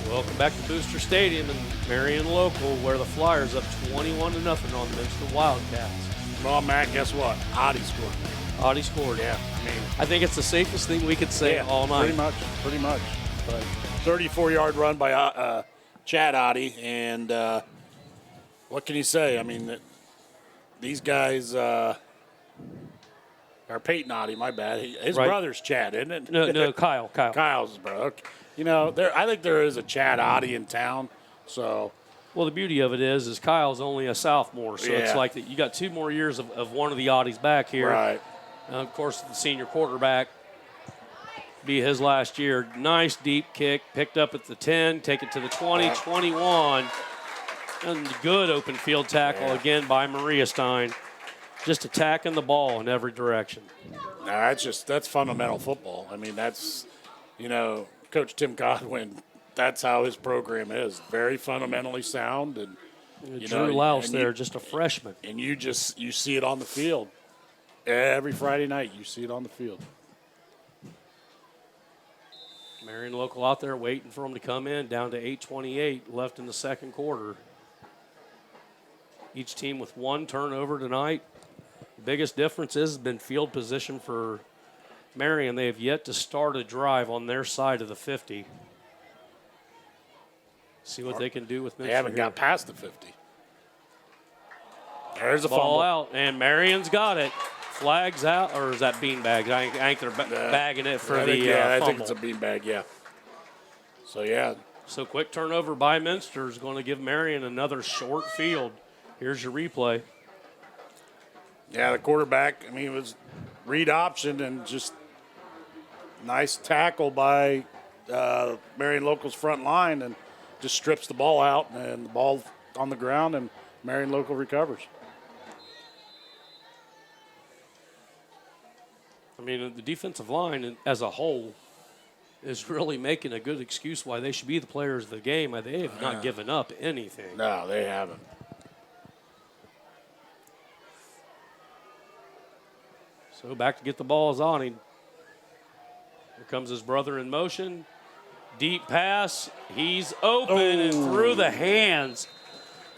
Welcome back to Booster Stadium in Marion Local, where the Flyers up 21-0 on the Minster Wildcats. Well, Matt, guess what? Audie scored. Audie scored. Yeah, I think it's the safest thing we could say all night. Pretty much. But 34-yard run by Chad Audie, and what can you say? I mean, these guys are Peyton Oddie, my bad. His Right. brother's Chad, isn't it? No, Kyle. Kyle's his brother. Okay. You know, I think there is a Chad Oddie in town. So, Well, the beauty of it is Kyle's only a sophomore, so it's Yeah. like that you got 2 more years of one of the Oddies back here. right. Of course, the senior quarterback be his last year. Nice deep kick, picked up at the 10, take it to the 20, 21. And good open field tackle again by Maria Stein. Just attacking the ball in every direction. No, that's fundamental football. I mean, that's, you know, Coach Tim Godwin, that's how his program is. Very fundamentally sound. And Drew Louse there, just a freshman. And you see it on the field. Every Friday night, you see it on the field. Marion Local out there waiting for him to come in, down to 8:28 left in the second quarter. Each team with 1 turnover tonight. The biggest difference has been field position for Marion. They have yet to start a drive on their side of the 50. See what they can do with Minster. They haven't got past the 50. There's a ball fumble. out, and Marion's got it. Flags out, or is that beanbag? I think they're bagging it for I the think, I think fumble. it's a beanbag, yeah. So, yeah. So quick turnover by Minster is going to give Marion another short field. Here's your replay. Yeah, the quarterback, I mean, it was read option and just nice tackle by Marion Local's front line and just strips the ball out and the ball on the ground and Marion Local recovers. I mean, the defensive line as a whole is really making a good excuse why they should be the players of the game. They have not given up anything. No, they haven't. So back to get the ball is on him. Here comes his brother in motion. Deep pass. He's open and through the hands.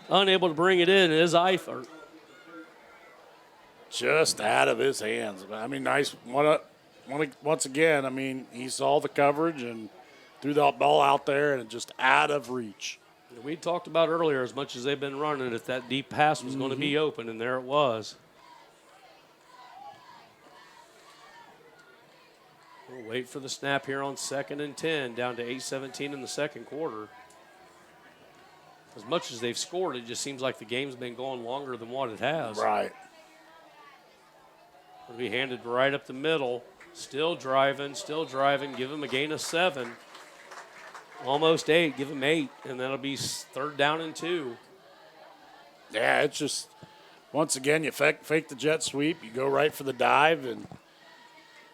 Unable to bring it in. His eye. Just out of his hands. I mean, nice. Once again, I mean, he saw the coverage and threw that ball out there and just out of reach. We talked about earlier, as much as they've been running, if that deep pass was going to be open, and there it was. We'll wait for the snap here on 2nd and 10, down to 8:17 in the second quarter. As much as they've scored, it just seems like the game's been going longer than what it has. Right. It'll be handed right up the middle. Still driving. Give him a gain of 7. Almost 8. Give him 8. And that'll be 3rd down and 2. Yeah, it's just, once again, you fake the jet sweep. You go right for the dive, and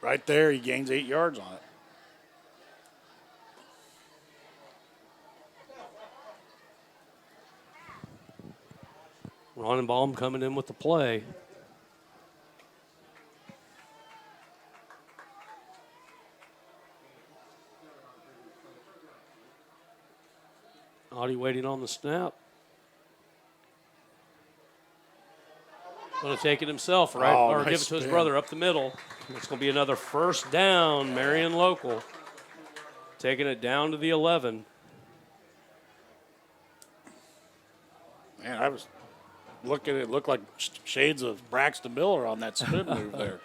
right there he gains 8 yards on it. Ronenbaum coming in with the play. Audie waiting on the snap. Going to take it himself, right? Oh, or nice give it to his spin. brother up the middle. It's going to be another 1st down, Marion Local. Taking it down to the 11. Man, I was looking, it looked like shades of Braxton Miller on that spin move there.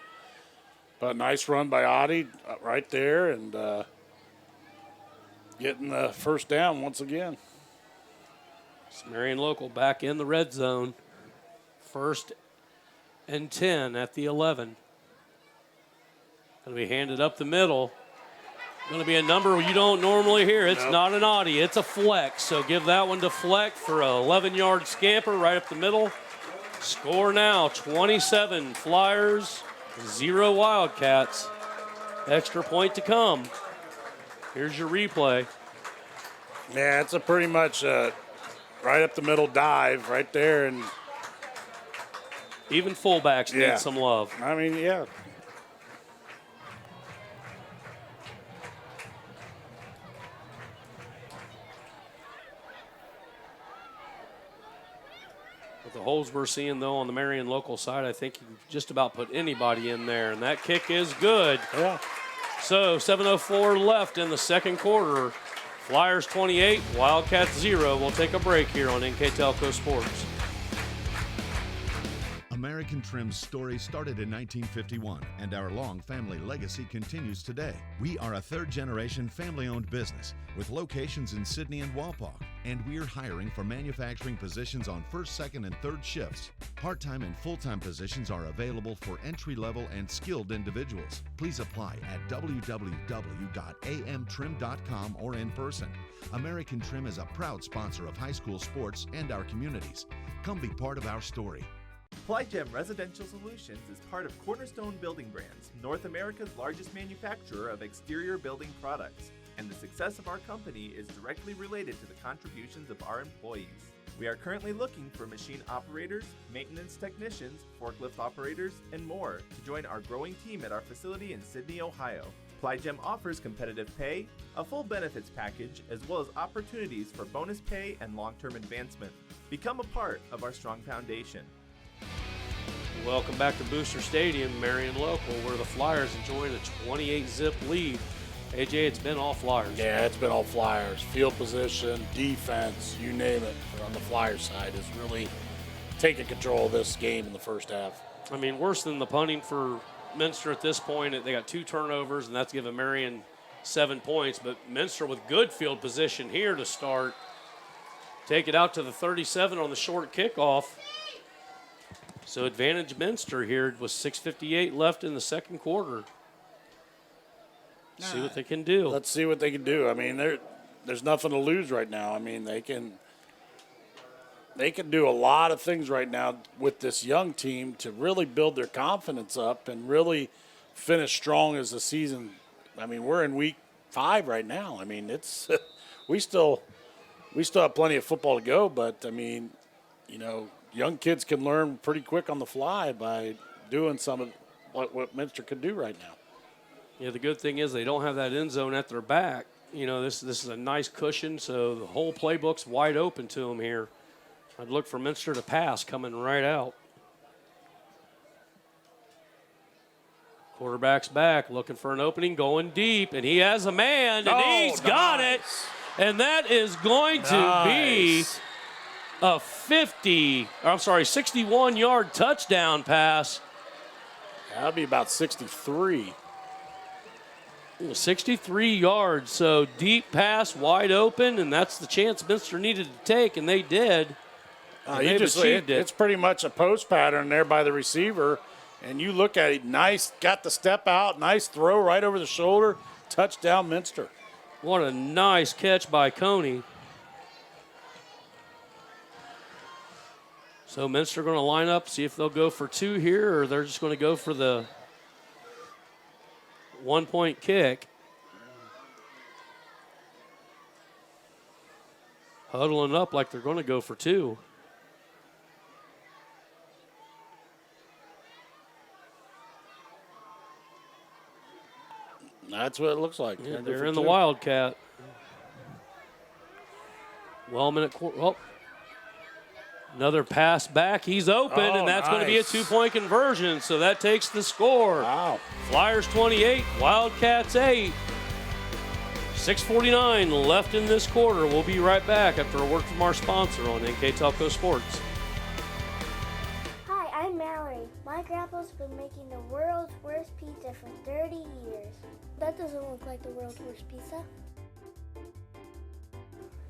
But nice run by Audie right there and getting the 1st down once again. It's Marion Local back in the red zone. 1st and 10 at the 11. Going to be handed up the middle. Going to be a number you don't normally hear. It's not an Audie, it's a flex. So give that one to Fleck for an 11-yard scamper right up the middle. Score now, 27 Flyers, 0 Wildcats. Extra point to come. Here's your replay. Yeah, it's a pretty much right up the middle dive right there. And even fullbacks Yeah. need some love. I mean, yeah. With the holes we're seeing, though, on the Marion Local side, I think you can just about put anybody in there. And that kick is good. Yeah. So 7:04 left in the second quarter. Flyers 28, Wildcats 0. We'll take a break here on NKTelco Sports. American Trim's story started in 1951, and our long family legacy continues today. We are a third-generation family-owned business with locations in Sydney and Walpaug, and we're hiring for manufacturing positions on first, second, and third shifts. Part-time and full-time positions are available for entry-level and skilled individuals. Please apply at www.amtrim.com or in person. American Trim is a proud sponsor of high school sports and our communities. Come be part of our story. FlyGem Residential Solutions is part of Cornerstone Building Brands, North America's largest manufacturer of exterior building products, and the success of our company is directly related to the contributions of our employees. We are currently looking for machine operators, maintenance technicians, forklift operators, and more to join our growing team at our facility in Sydney, Ohio. FlyGem offers competitive pay, a full benefits package, as well as opportunities for bonus pay and long-term advancement. Become a part of our strong foundation. Welcome back to Booster Stadium, Marion Local, where the Flyers enjoying a 28-zip lead. AJ, it's been all Flyers. Yeah, it's been all Flyers. Field position, defense, you name it, on the Flyers side is really taking control of this game in the first half. I mean, worse than the punting for Minster at this point. They got 2 turnovers, and that's given Marion 7 points. But Minster with good field position here to start. Take it out to the 37 on the short kickoff. So advantage Minster here with 6:58 left in the second quarter. See what they can do. Let's see what they can do. I mean, there's nothing to lose right now. I mean, they can do a lot of things right now with this young team to really build their confidence up and really finish strong as the season. I mean, we're in week 5 right now. I mean, it's we still have plenty of football to go, but I mean, you know, young kids can learn pretty quick on the fly by doing some of what Minster can do right now. Yeah, the good thing is they don't have that end zone at their back. You know, this is a nice cushion, so the whole playbook's wide open to them here. I'd look for Minster to pass coming right out. Quarterback's back, looking for an opening, going deep, and he has a man, and he's got it. And that is going to be a 61-yard touchdown pass. That'll be about 63. 63 yards, so deep pass, wide open, and that's the chance Minster needed to take, and they did. They've achieved it. It's pretty much a post pattern there by the receiver, and you look at it, nice, got the step out, nice throw right over the shoulder, touchdown Minster. What a nice catch by Coney. So Minster going to line up, see if they'll go for 2 here, or they're just going to go for the 1-point kick. Huddling up like they're going to go for 2. That's what it looks like. Yeah, they're in the Wildcat. Wellman at quarter. Oh. Another pass back. He's open, and that's going to be a 2-point conversion. So that takes the score. Wow. Flyers 28, Wildcats 8. 6:49 left in this quarter. We'll be right back after a word from our sponsor on NKTelco Sports. Hi, I'm Mallory. My grandpa's been making the world's worst pizza for 30 years. That doesn't look like the world's worst pizza.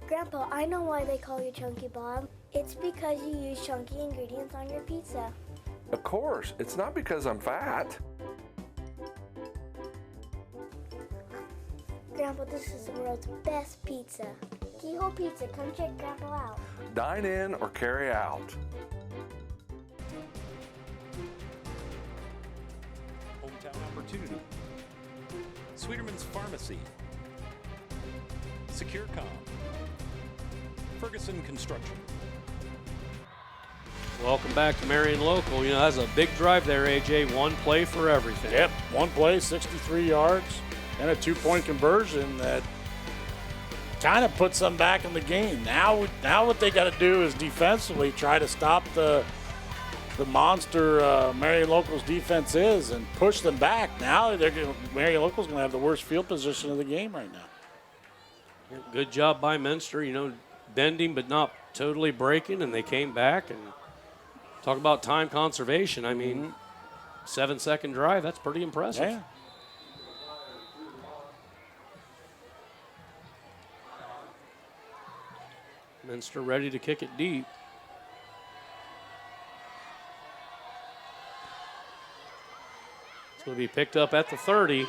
Grandpa, I know why they call you Chunky Bob. It's because you use chunky ingredients on your pizza. Of course, it's not because I'm fat. Grandpa, this is the world's best pizza. Keyhole Pizza, come check Grandpa out. Dine in or carry out. Hometown opportunity. Sweeterman's Pharmacy. SecureCom. Ferguson Construction. Welcome back to Marion Local. You know, that's a big drive there, AJ. 1 play for everything. Yep, 1 play, 63 yards, and a 2-point conversion that kind of puts them back in the game. Now what they got to do is defensively try to stop the monster Marion Local's defense is and push them back. Now Marion Local's going to have the worst field position of the game right now. Good job by Minster, you know, bending but not totally breaking, and they came back and Talk about time conservation. I mean, 7-second drive, that's pretty impressive. Yeah. Minster ready to kick it deep. It's going to be picked up at the 30. It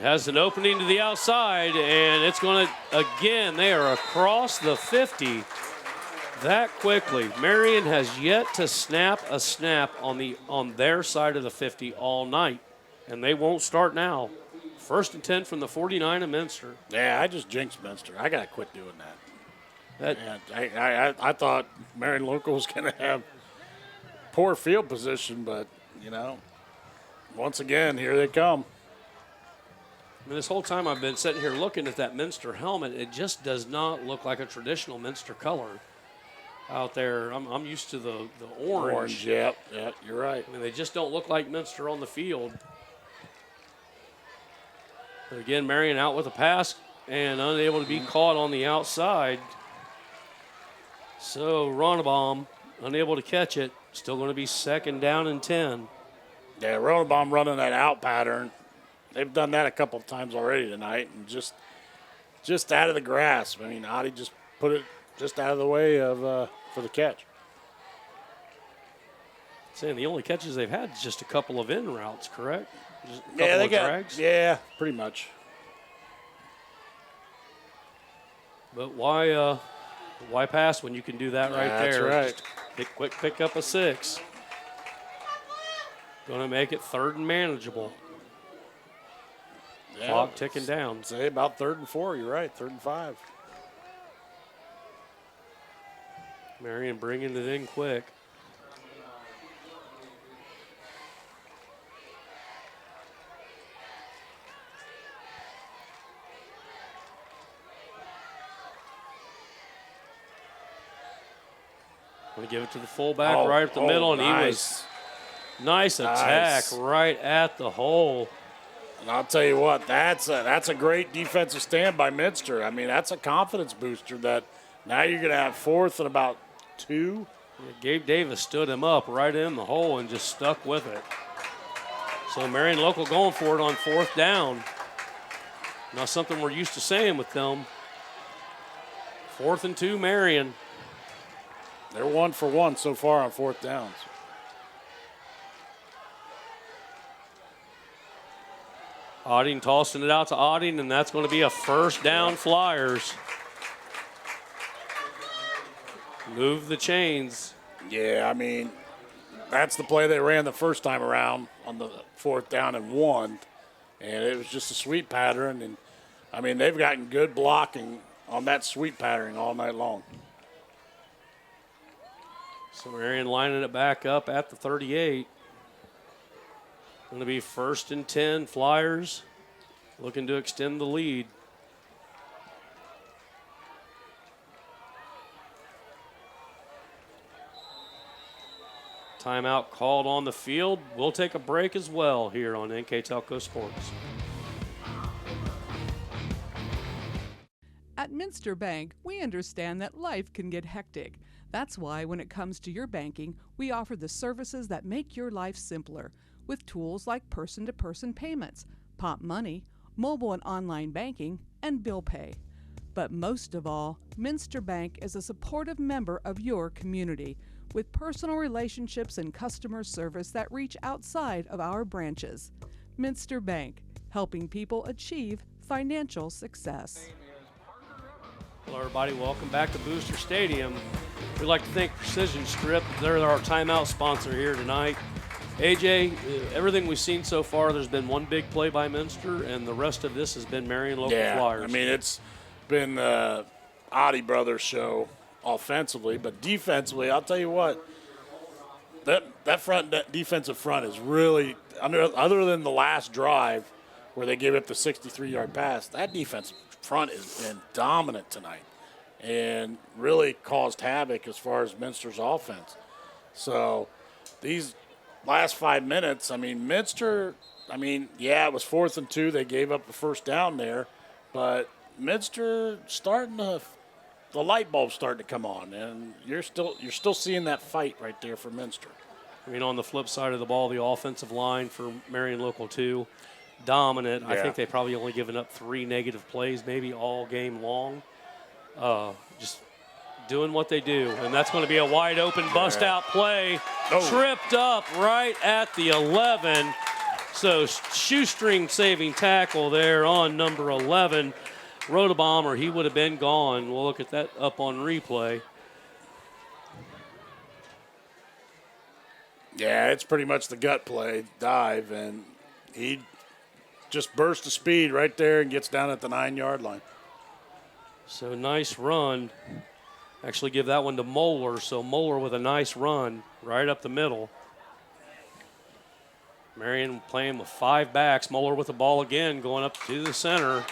has an opening to the outside, and it's going to, again, they are across the 50 that quickly. Marion has yet to snap a snap on their side of the 50 all night, and they won't start now. 1st and 10 from the 49 of Minster. Yeah, I just jinxed Minster. I got to quit doing that. I thought Marion Local was going to have poor field position, but, once again, here they come. I mean, this whole time I've been sitting here looking at that Minster helmet. It just does not look like a traditional Minster color out there. I'm used to the orange. Yeah, you're right. I mean, they just don't look like Minster on the field. But again, Marion out with a pass and unable to be caught on the outside. So Ronnebaum unable to catch it. Still going to be 2nd down and 10. Yeah, Ronnebaum running that out pattern. They've done that a couple of times already tonight, and just out of the grasp. I mean, Adi just put it just out of the way of for the catch. Saying the only catches they've had is just a couple of in routes, correct? Just a couple Yeah, they of got drags? Yeah, pretty much. But why pass when you can do that right That's there? right. Just quick pick up a 6. Going to make it 3rd and manageable. Yeah, Clock ticking down. Say about 3rd and 4. You're right, 3rd and 5. Marion bringing it in quick. Going to give it to the fullback right up the middle, and nice. he was nice attack right at the hole. And I'll tell you what, that's a great defensive stand by Minster. I mean, that's a confidence booster that now you're going to have 4th and about 2. Yeah, Gabe Davis stood him up right in the hole and just stuck with it. So Marion Local going for it on 4th down. Not something we're used to saying with them. 4th and 2, Marion. They're 1 for 1 so far on 4th downs. Odding tossing it out to Odding, and that's going to be a 1st down Flyers. Move the chains. Yeah, I mean, that's the play they ran the first time around on the 4th down and 1. And it was just a sweep pattern. And, I mean, they've gotten good blocking on that sweep pattern all night long. So Marion lining it back up at the 38. Going to be 1st and 10, Flyers looking to extend the lead. Timeout called on the field. We'll take a break as well here on NKTelco Sports. At Minster Bank, we understand that life can get hectic. That's why when it comes to your banking, we offer the services that make your life simpler with tools like person-to-person payments, Pop Money, mobile and online banking, and bill pay. But most of all, Minster Bank is a supportive member of your community with personal relationships and customer service that reach outside of our branches. Minster Bank, helping people achieve financial success. Hello, everybody. Welcome back to Booster Stadium. We'd like to thank Precision Strip. They're our timeout sponsor here tonight. AJ, everything we've seen so far, there's been one big play by Minster, and the rest of this has been Marion Local Flyers. I mean, it's been the Adi Brothers show offensively, but defensively, I'll tell you what, that defensive front is really, other than the last drive where they gave up the 63-yard pass, that defensive front has been dominant tonight and really caused havoc as far as Minster's offense. So these last 5 minutes, I mean, Minster, it was 4th and 2. They gave up the 1st down there, but Minster starting to the light bulb's starting to come on, and you're still seeing that fight right there for Minster. I mean, on the flip side of the ball, the offensive line for Marion Local 2, dominant. Yeah. I think they probably only given up 3 negative plays maybe all game long. Just doing what they do, and that's going to be a wide open bust out play. Tripped up right at the 11. So shoestring saving tackle there on number 11. Rotobaum, or he would have been gone. We'll look at that up on replay. Yeah, it's pretty much the gut play, dive, and he just bursts the speed right there and gets down at the 9-yard line. So nice run. Actually give that one to Moeller. So Moeller with a nice run right up the middle. Marion playing with 5 backs. Moeller with the ball again, going up to the center.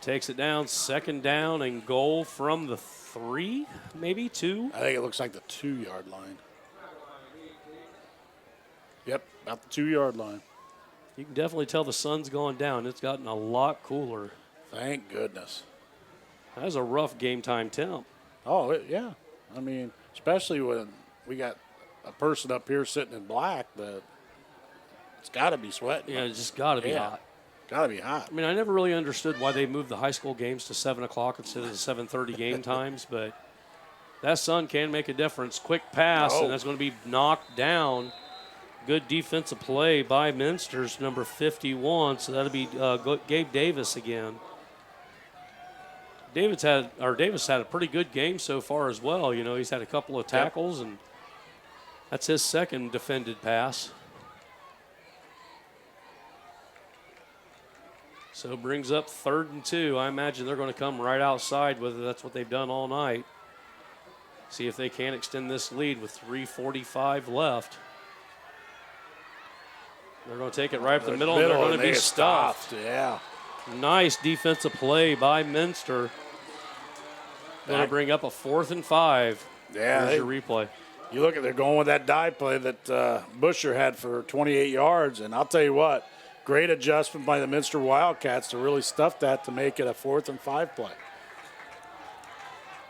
Takes it down, 2nd down and goal from the 3, maybe 2. I think it looks like the 2-yard line. Yep, about the 2-yard line. You can definitely tell the sun's gone down. It's gotten a lot cooler. Thank goodness. That was a rough game time temp. Oh, yeah. I mean, especially when we got a person up here sitting in black that it's got to be sweating. Yeah, it's just got to be hot. Got to be hot. I mean, I never really understood why they moved the high school games to 7 o'clock instead of the 7:30 game times, but that sun can make a difference. Quick pass, and that's going to be knocked down. Good defensive play by Minster's number 51, so that'll be Gabe Davis again. Davis had a pretty good game so far as well. You know, he's had a couple of tackles, and that's his 2nd defended pass. So it brings up 3rd and 2. I imagine they're going to come right outside, whether that's what they've done all night. See if they can extend this lead with 3:45 left. They're going to take it right up the middle, and they're going to be stuffed. Yeah. Nice defensive play by Minster. Going to bring up a 4th and 5. Yeah. Here's your replay. You look at, they're going with that dive play that Busher had for 28 yards, and I'll tell you what, great adjustment by the Minster Wildcats to really stuff that to make it a 4th and 5 play.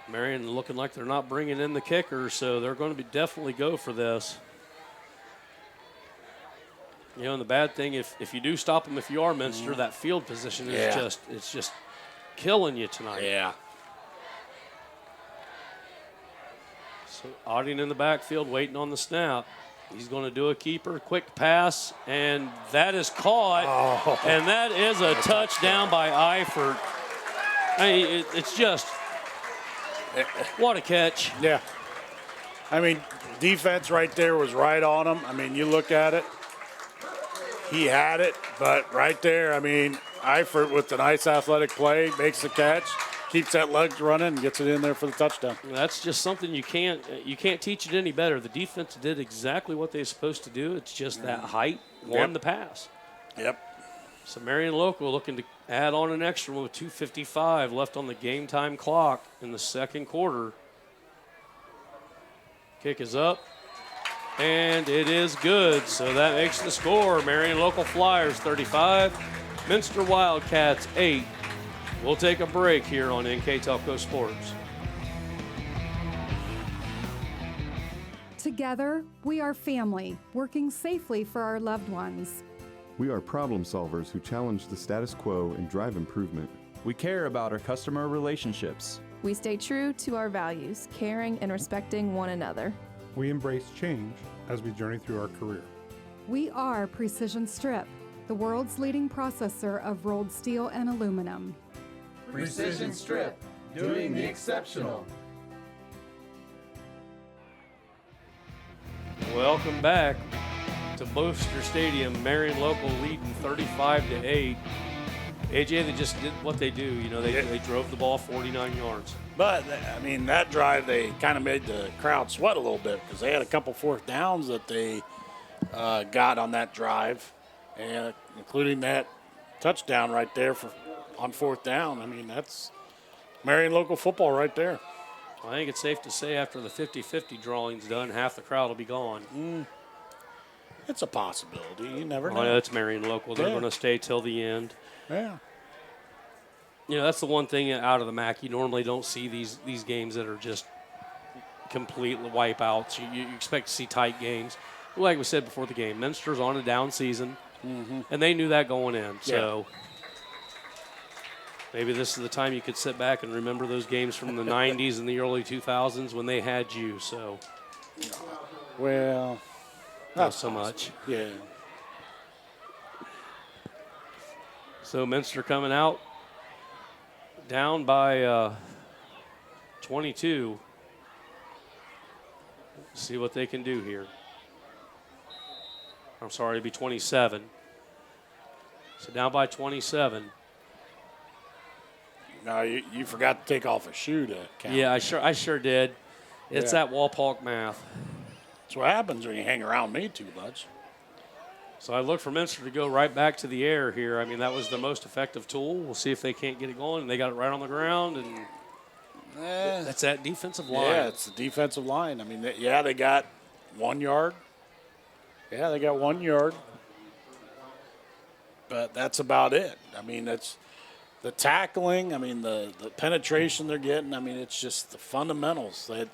Marion looking like they're not bringing in the kicker, so they're going to be definitely go for this. You know, and the bad thing, if you do stop them, if you are Minster, that field position is just killing you tonight. Yeah. So Auding in the backfield, waiting on the snap. He's going to do a keeper, quick pass, and that is caught. And that is a touchdown by Eifert. I mean, it's just, what a catch. Yeah. I mean, defense right there was right on him. I mean, you look at it. He had it, but right there, I mean, Eifert with the nice athletic play, makes the catch, keeps that leg running, and gets it in there for the touchdown. That's just something you can't teach it any better. The defense did exactly what they're supposed to do. It's just that height won the pass. Yep. So Marion Local looking to add on an extra one with 2:55 left on the game time clock in the 2nd quarter. Kick is up. And it is good, so that makes the score. Marion Local Flyers 35, Minster Wildcats 8. We'll take a break here on NKTelco Sports. Together, we are family, working safely for our loved ones. We are problem solvers who challenge the status quo and drive improvement. We care about our customer relationships. We stay true to our values, caring and respecting one another. We embrace change as we journey through our career. We are Precision Strip, the world's leading processor of rolled steel and aluminum. Precision Strip, doing the exceptional. Welcome back to Booster Stadium. Marion Local leading 35-8. AJ, they just did what they do. You know, they drove the ball 49 yards. But, I mean, that drive, they kind of made the crowd sweat a little bit because they had a couple 4th downs that they got on that drive, and including that touchdown right there on 4th down. I mean, that's Marion Local football right there. I think it's safe to say after the 50-50 drawing's done, half the crowd will be gone. It's a possibility. You never know. Oh, yeah, it's Marion Local. They're going to stay till the end. Yeah. You know, that's the one thing out of the MAC. You normally don't see these games that are just complete wipeouts. You expect to see tight games. Like we said before the game, Minster's on a down season, and they knew that going in. So maybe this is the time you could sit back and remember those games from the 90s and the early 2000s when they had you. So, well, not so much. Yeah. So Minster coming out down by 22. See what they can do here. I'm sorry, it'd be 27. So down by 27. No, you forgot to take off a shoe to count. Yeah, I sure did. It's that Walpock math. That's what happens when you hang around me too much. So I look for Minster to go right back to the air here. I mean, that was the most effective tool. We'll see if they can't get it going. And they got it right on the ground, and that's that defensive line. Yeah, it's the defensive line. I mean, they got 1 yard. Yeah, they got 1 yard. But that's about it. I mean, it's the tackling. I mean, the penetration they're getting. I mean, it's just the fundamentals that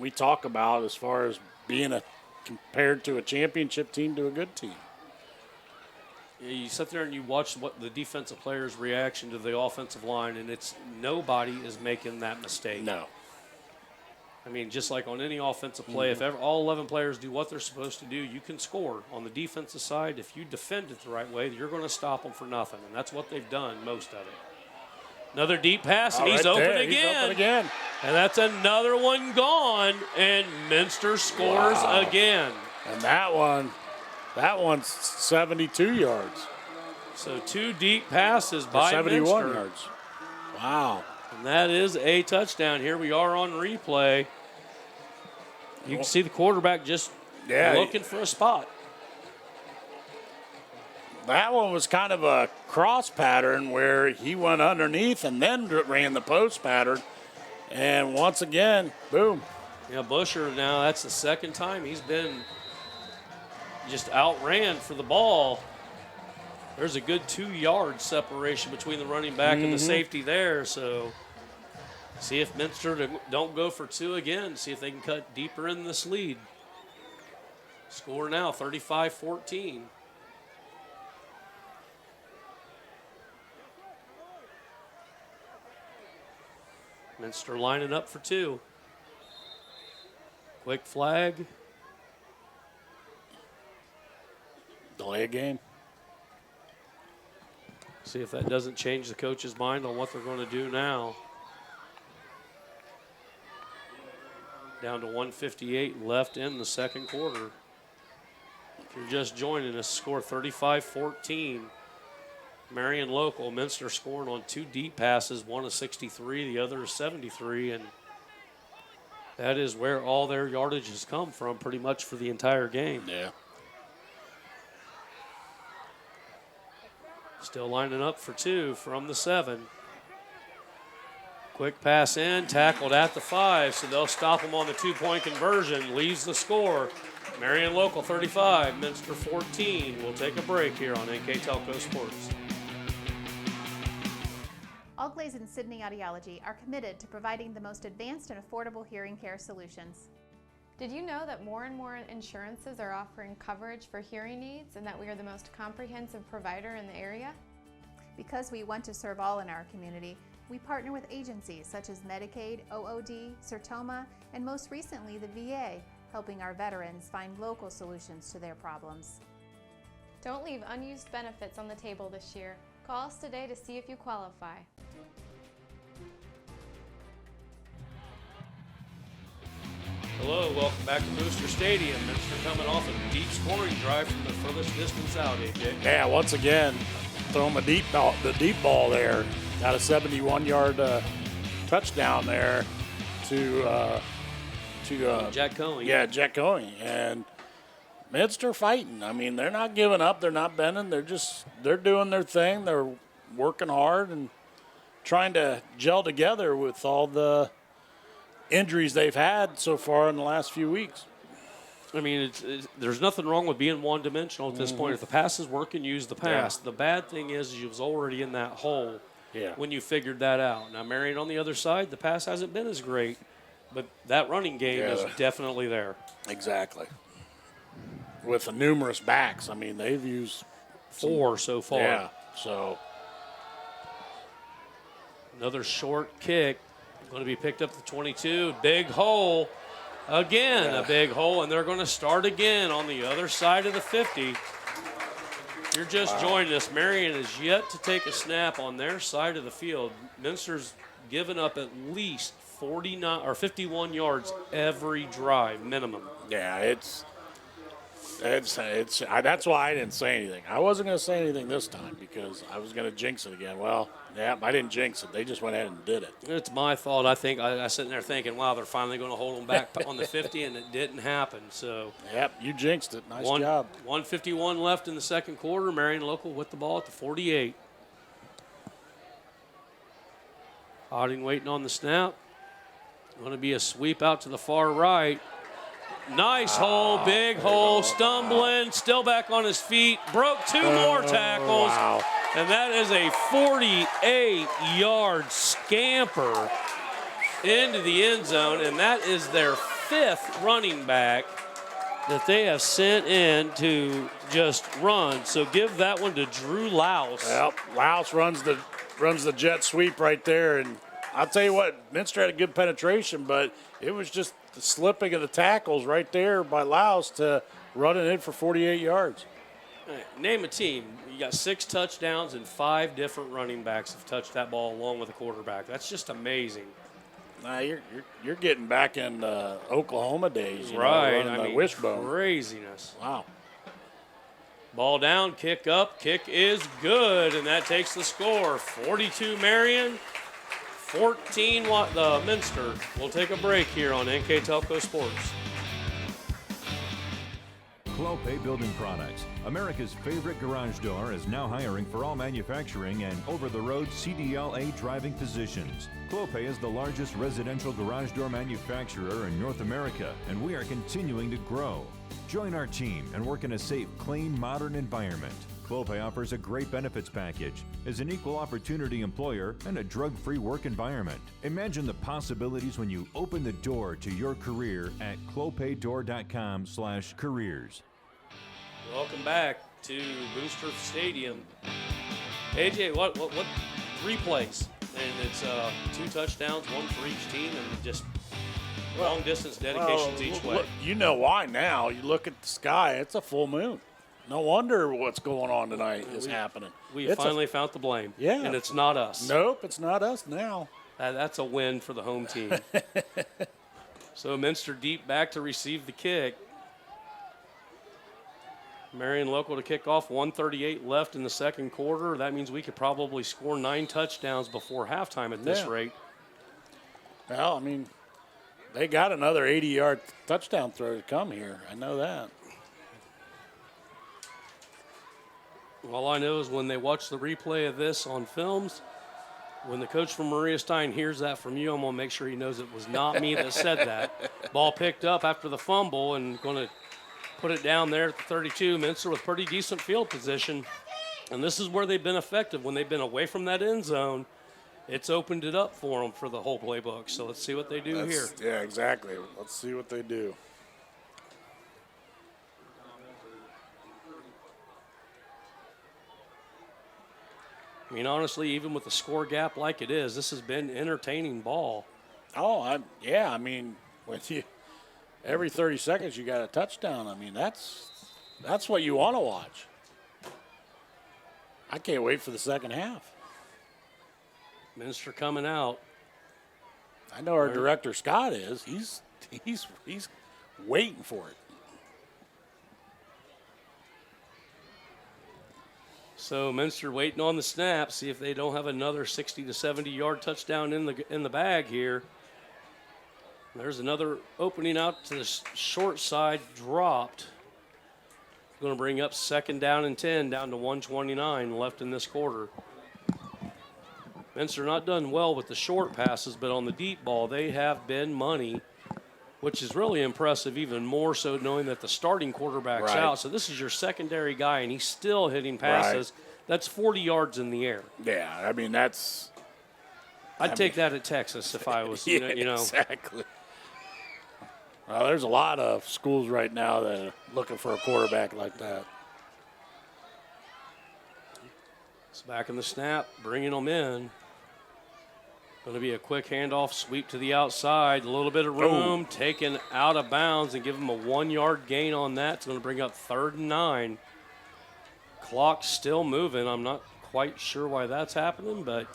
we talk about as far as being compared to a championship team to a good team. Yeah, you sit there and you watch what the defensive players' reaction to the offensive line, and it's nobody is making that mistake. No. I mean, just like on any offensive play, if all 11 players do what they're supposed to do, you can score. On the defensive side, if you defend it the right way, you're going to stop them for nothing, and that's what they've done, most of it. Another deep pass, and he's open again. He's open again. And that's another one gone, and Minster scores again. And that one's 72 yards. So 2 deep passes by 71 Minster. yards. Wow. And that is a touchdown. Here we are on replay. You can see the quarterback just looking for a spot. That one was kind of a cross pattern where he went underneath and then ran the post pattern. And once again, boom. Yeah, Busher now, that's the second time he's been just outran for the ball. There's a good 2 yard separation between the running back and the safety there. So see if Minster don't go for 2 again. See if they can cut deeper in this lead. Score now, 35-14. Minster lining up for 2. Quick flag. Delay a game. See if that doesn't change the coach's mind on what they're going to do now. Down to 1:58 left in the second quarter. If you're just joining us, score 35-14. Marion Local, Minster scoring on 2 deep passes, one is 63, the other is 73, and that is where all their yardage has come from pretty much for the entire game. Yeah. Still lining up for 2 from the 7. Quick pass in, tackled at the 5, so they'll stop them on the 2-point conversion, leaves the score. Marion Local 35, Minster 14. We'll take a break here on NKTelco Sports. Allglaze and Sydney Audiology are committed to providing the most advanced and affordable hearing care solutions. Did you know that more and more insurances are offering coverage for hearing aids and that we are the most comprehensive provider in the area? Because we want to serve all in our community, we partner with agencies such as Medicaid, OOD, Sertoma, and most recently the VA, helping our veterans find local solutions to their problems. Don't leave unused benefits on the table this year. Call us today to see if you qualify. Hello, welcome back to Booster Stadium. Minster coming off a deep scoring drive from the furthest distance out, AJ. Yeah, once again, throw him the deep ball there. Got a 71-yard touchdown there to Jack Cohen. Yeah, Jack Cohen. And Minster fighting. I mean, they're not giving up. They're not bending. They're doing their thing. They're working hard and trying to gel together with all the injuries they've had so far in the last few weeks. I mean, there's nothing wrong with being one-dimensional at this point. If the pass is working, use the pass. Yeah. The bad thing is you was already in that hole. when you figured that out. Now, Marion on the other side, the pass hasn't been as great, but that running game is definitely there. Exactly. With the numerous backs, I mean, they've used 4 so far. Yeah, so. Another short kick, going to be picked up to 22. Big hole. Again, a big hole, and they're going to start again on the other side of the 50. You're just joining us. Marion is yet to take a snap on their side of the field. Minster's given up at least 49 or 51 yards every drive, minimum. Yeah, that's why I didn't say anything. I wasn't going to say anything this time because I was going to jinx it again. Well, I didn't jinx it. They just went ahead and did it. It's my fault. I think I was sitting there thinking, wow, they're finally going to hold them back on the 50, and it didn't happen. So, you jinxed it. Nice job. 1:51 left in the second quarter. Marion Local with the ball at the 48. Otting waiting on the snap. Going to be a sweep out to the far right. Nice hole, big hole, stumbling, still back on his feet, broke 2 more tackles, and that is a 48-yard scamper into the end zone, and that is their 5th running back that they have sent in to just run. So give that one to Drew Louse. Well, Louse runs the jet sweep right there, and I'll tell you what, Minster had a good penetration, but it was just the slipping of the tackles right there by Louse to run it in for 48 yards. Right, name a team. You got 6 touchdowns and 5 different running backs have touched that ball along with a quarterback. That's just amazing. Nah, you're getting back in Oklahoma days, right? I mean, wishbone. Craziness. Wow. Ball down, kick up, kick is good, and that takes the score. 42 Marion, 14 the Minster. We'll take a break here on NKTelco Sports. Clopay Building Products, America's favorite garage door, is now hiring for all manufacturing and over-the-road CDLA driving positions. Clopay is the largest residential garage door manufacturer in North America, and we are continuing to grow. Join our team and work in a safe, clean, modern environment. Clopay offers a great benefits package, is an equal opportunity employer, and a drug-free work environment. Imagine the possibilities when you open the door to your career at clopaydoor.com/careers. Welcome back to Booster Stadium. AJ, what 3 plays? And it's 2 touchdowns, 1 for each team, and just long distance dedications each way. Look, you know why now. You look at the sky, it's a full moon. No wonder what's going on tonight is happening. We finally found the blame. Yeah. And it's not us. Nope, it's not us now. That's a win for the home team. So Minster deep back to receive the kick. Marion Local to kick off, 1:38 left in the second quarter. That means we could probably score 9 touchdowns before halftime at this rate. Well, I mean, they got another 80-yard touchdown throw to come here. I know that. All I know is when they watch the replay of this on films, when the coach from Maria Stein hears that from you, I'm going to make sure he knows it was not me that said that. Ball picked up after the fumble and going to put it down there at the 32. Minster with pretty decent field position. And this is where they've been effective. When they've been away from that end zone, it's opened it up for them for the whole playbook. So let's see what they do here. Yeah, exactly. Let's see what they do. I mean, honestly, even with the score gap like it is, this has been entertaining ball. Oh, I mean, when every 30 seconds you got a touchdown. I mean, that's what you want to watch. I can't wait for the second half. Minster coming out. I know our director Scott is. He's waiting for it. So Minster waiting on the snap, see if they don't have another 60 to 70-yard touchdown in the bag here. There's another opening out to the short side, dropped. Going to bring up 2nd down and 10, down to 1:29 left in this quarter. Minster not done well with the short passes, but on the deep ball, they have been money, which is really impressive, even more so knowing that the starting quarterback's out. So this is your secondary guy, and he's still hitting passes That's 40 yards in the air. Yeah, I mean, that's... I'd take that at Texas if I was, yeah, you know. Exactly. Well, there's a lot of schools right now that are looking for a quarterback like that. It's back in the snap, bringing them in. Going to be a quick handoff, sweep to the outside, a little bit of room, taken out of bounds, and give them a 1 yard gain on that. It's going to bring up 3rd and 9. Clock's still moving. I'm not quite sure why that's happening, but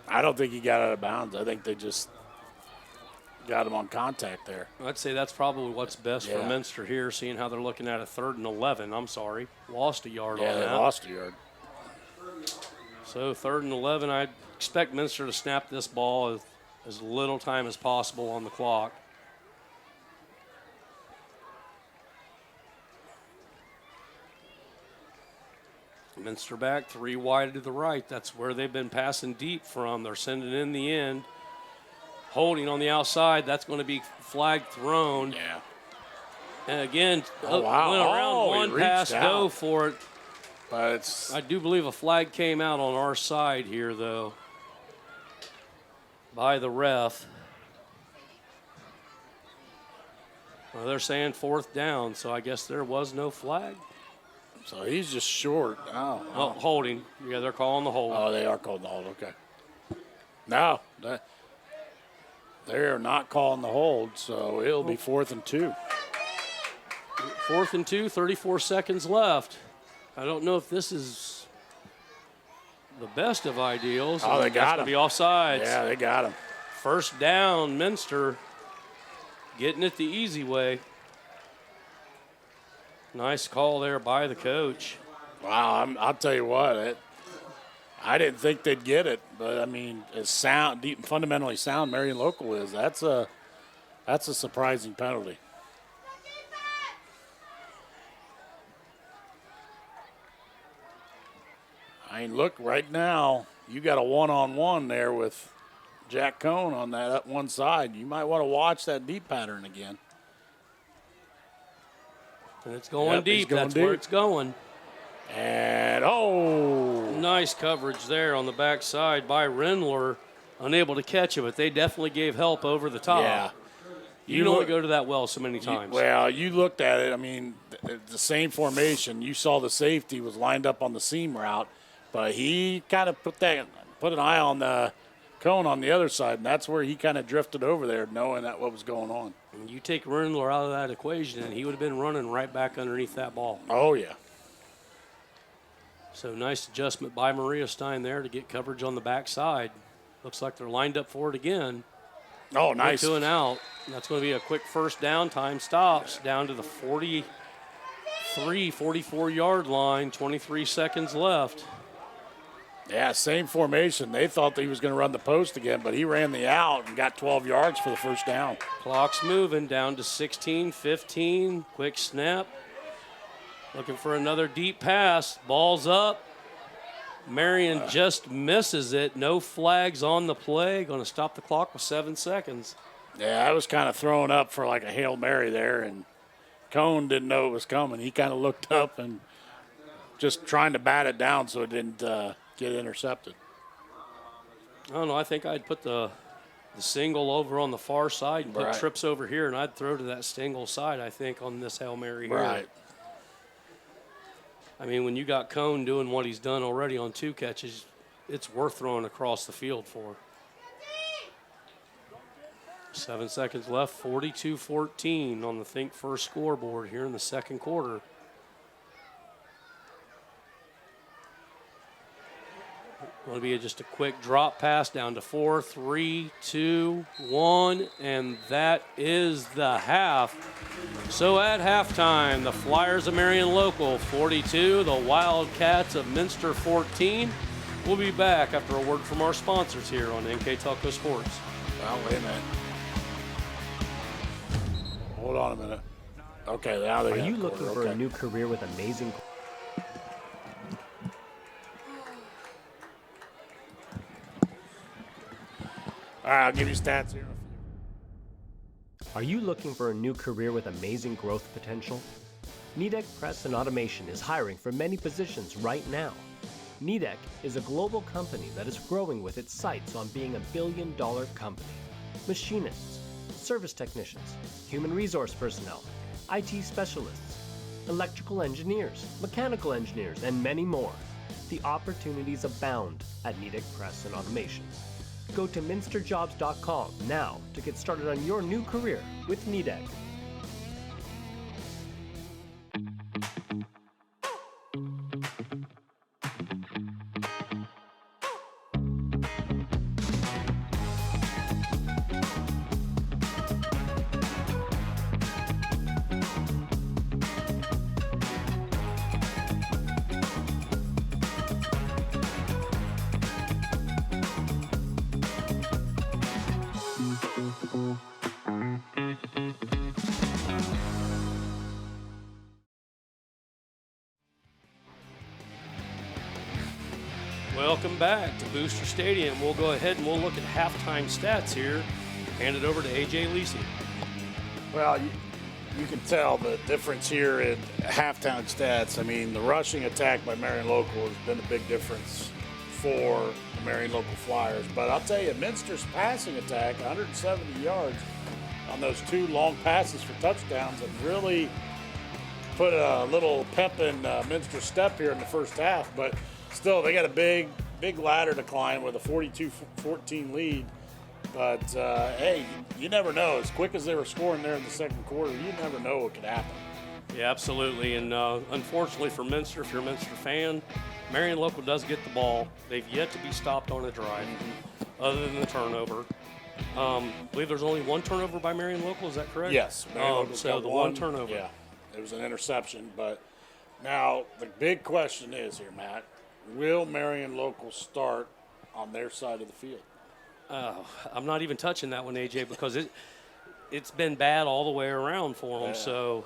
I don't think he got out of bounds. I think they just got him on contact there. I'd say that's probably what's best for Minster here, seeing how they're looking at a 3rd and 11. I'm sorry. Lost a yard on that. Yeah, they lost a yard. So 3rd and 11, I'd expect Minster to snap this ball as little time as possible on the clock. Minster back, 3 wide to the right. That's where they've been passing deep from. They're sending in the end. Holding on the outside. That's going to be flag thrown. Yeah. And again, wow. went around one pass, go for it. But I do believe a flag came out on our side here, though, by the ref. Well, they're saying 4th down, so I guess there was no flag. So he's just short. Oh, holding. Yeah, they're calling the hold. Oh, they are calling the hold. Okay. No, they're not calling the hold, so it'll be 4th and 2. 4th and 2, 34 seconds left. I don't know if this is the best of ideals. Oh, they got him. Be offsides. Yeah, they got him. 1st down, Minster getting it the easy way. Nice call there by the coach. Wow, I'll tell you what, I didn't think they'd get it, but I mean, as sound, deep and fundamentally sound Marion Local is, that's a surprising penalty. I mean, look, right now, you got a one-on-one there with Jack Cohn on that up one side. You might want to watch that deep pattern again. And it's going deep. That's where it's going. And, nice coverage there on the backside by Rendler. Unable to catch it, but they definitely gave help over the top. Yeah. You can only go to that well so many times. You looked at it. I mean, the same formation. You saw the safety was lined up on the seam route, but he kind of put an eye on the Cone on the other side, and that's where he kind of drifted over there, knowing that what was going on. And you take Rendler out of that equation, and he would have been running right back underneath that ball. Oh, yeah. So nice adjustment by Maria Stein there to get coverage on the backside. Looks like they're lined up for it again. Oh, nice. 2 and out. And that's going to be a quick 1st down. Time stops down to the 44-yard line. 23 seconds left. Yeah, same formation. They thought that he was going to run the post again, but he ran the out and got 12 yards for the 1st down. Clock's moving down to 16, 15. Quick snap. Looking for another deep pass. Ball's up. Marion just misses it. No flags on the play. Going to stop the clock with 7 seconds. Yeah, I was kind of throwing up for like a Hail Mary there, and Cone didn't know it was coming. He kind of looked up and just trying to bat it down so it didn't get intercepted. I don't know. I think I'd put the single over on the far side and put trips over here, and I'd throw to that single side, I think, on this Hail Mary here. Right. I mean, when you got Cone doing what he's done already on 2 catches, it's worth throwing across the field for. 7 seconds left, 42-14 on the Think First scoreboard here in the 2nd quarter. Going to be just a quick drop pass down to 4, 3, 2, 1, and that is the half. So at halftime, the Flyers of Marion Local 42, the Wildcats of Minster 14. We'll be back after a word from our sponsors here on NKTelco Sports. Well, wait a minute. Hold on a minute. Okay, now they got Are you looking for a new career with amazing... All right, I'll give you stats here. Are you looking for a new career with amazing growth potential? Nidec Press and Automation is hiring for many positions right now. Nidec is a global company that is growing with its sights on being a billion-dollar company. Machinists, service technicians, human resource personnel, IT specialists, electrical engineers, mechanical engineers, and many more. The opportunities abound at Nidec Press and Automation. Go to minsterjobs.com now to get started on your new career with Nidec. Welcome back to Booster Stadium. We'll go ahead and we'll look at halftime stats here. Hand it over to AJ Lisi. Well, you can tell the difference here in halftime stats. I mean, the rushing attack by Marion Local has been a big difference for the Marion Local Flyers. But I'll tell you, Minster's passing attack, 170 yards on those 2 long passes for touchdowns, have really put a little pep in Minster's step here in the first half. But still, they got a big ladder to climb with a 42-14 lead. But, hey, you never know. As quick as they were scoring there in the second quarter, you never know what could happen. Yeah, absolutely. And unfortunately for Minster, if you're a Minster fan, Marion Local does get the ball. They've yet to be stopped on a drive, other than the turnover. I believe there's only 1 turnover by Marion Local. Is that correct? Yes. So the 1 turnover. Yeah, it was an interception. But now the big question is here, Matt, will Marion Local start on their side of the field? I'm not even touching that one, AJ, because it's been bad all the way around for them. Yeah. So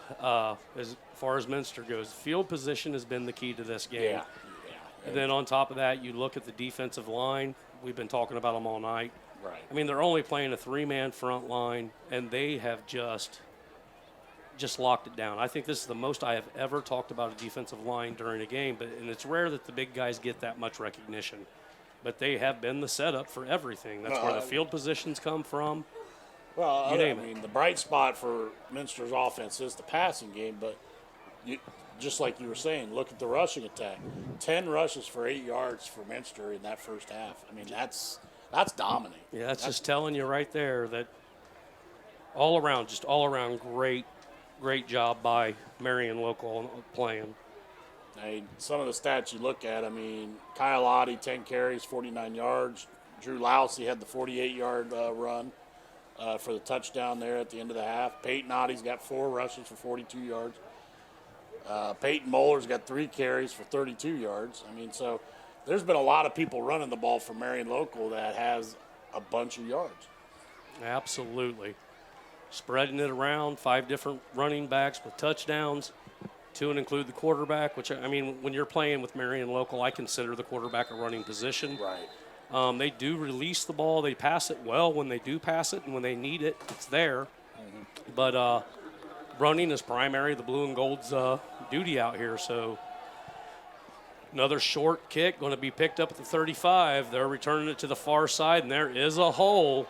as far as Minster goes, field position has been the key to this game. Yeah. And then on top of that, you look at the defensive line. We've been talking about them all night. Right. I mean, they're only playing a 3-man front line, and they have just locked it down. I think this is the most I have ever talked about a defensive line during a game, and it's rare that the big guys get that much recognition. But they have been the setup for everything. That's where the field positions come from. Well, I mean, the bright spot for Minster's offense is the passing game, but just like you were saying, look at the rushing attack. 10 rushes for 8 yards for Minster in that first half. I mean, that's dominating. Yeah, that's just telling you right there that all around great job by Marion Local playing. I mean, some of the stats you look at, I mean, Kyle Oddie, 10 carries, 49 yards. Drew Lousy had the 48-yard run for the touchdown there at the end of the half. Peyton Oddie's got 4 rushes for 42 yards. Peyton Moller's got 3 carries for 32 yards. I mean, so there's been a lot of people running the ball for Marion Local that has a bunch of yards. Absolutely. Spreading it around, 5 different running backs with touchdowns. 2 and include the quarterback, which, I mean, when you're playing with Marion Local, I consider the quarterback a running position. Right. They do release the ball. They pass it well when they do pass it, and when they need it, it's there. Mm-hmm. But running is primary, the blue and gold's duty out here. So another short kick going to be picked up at the 35. They're returning it to the far side, and there is a hole.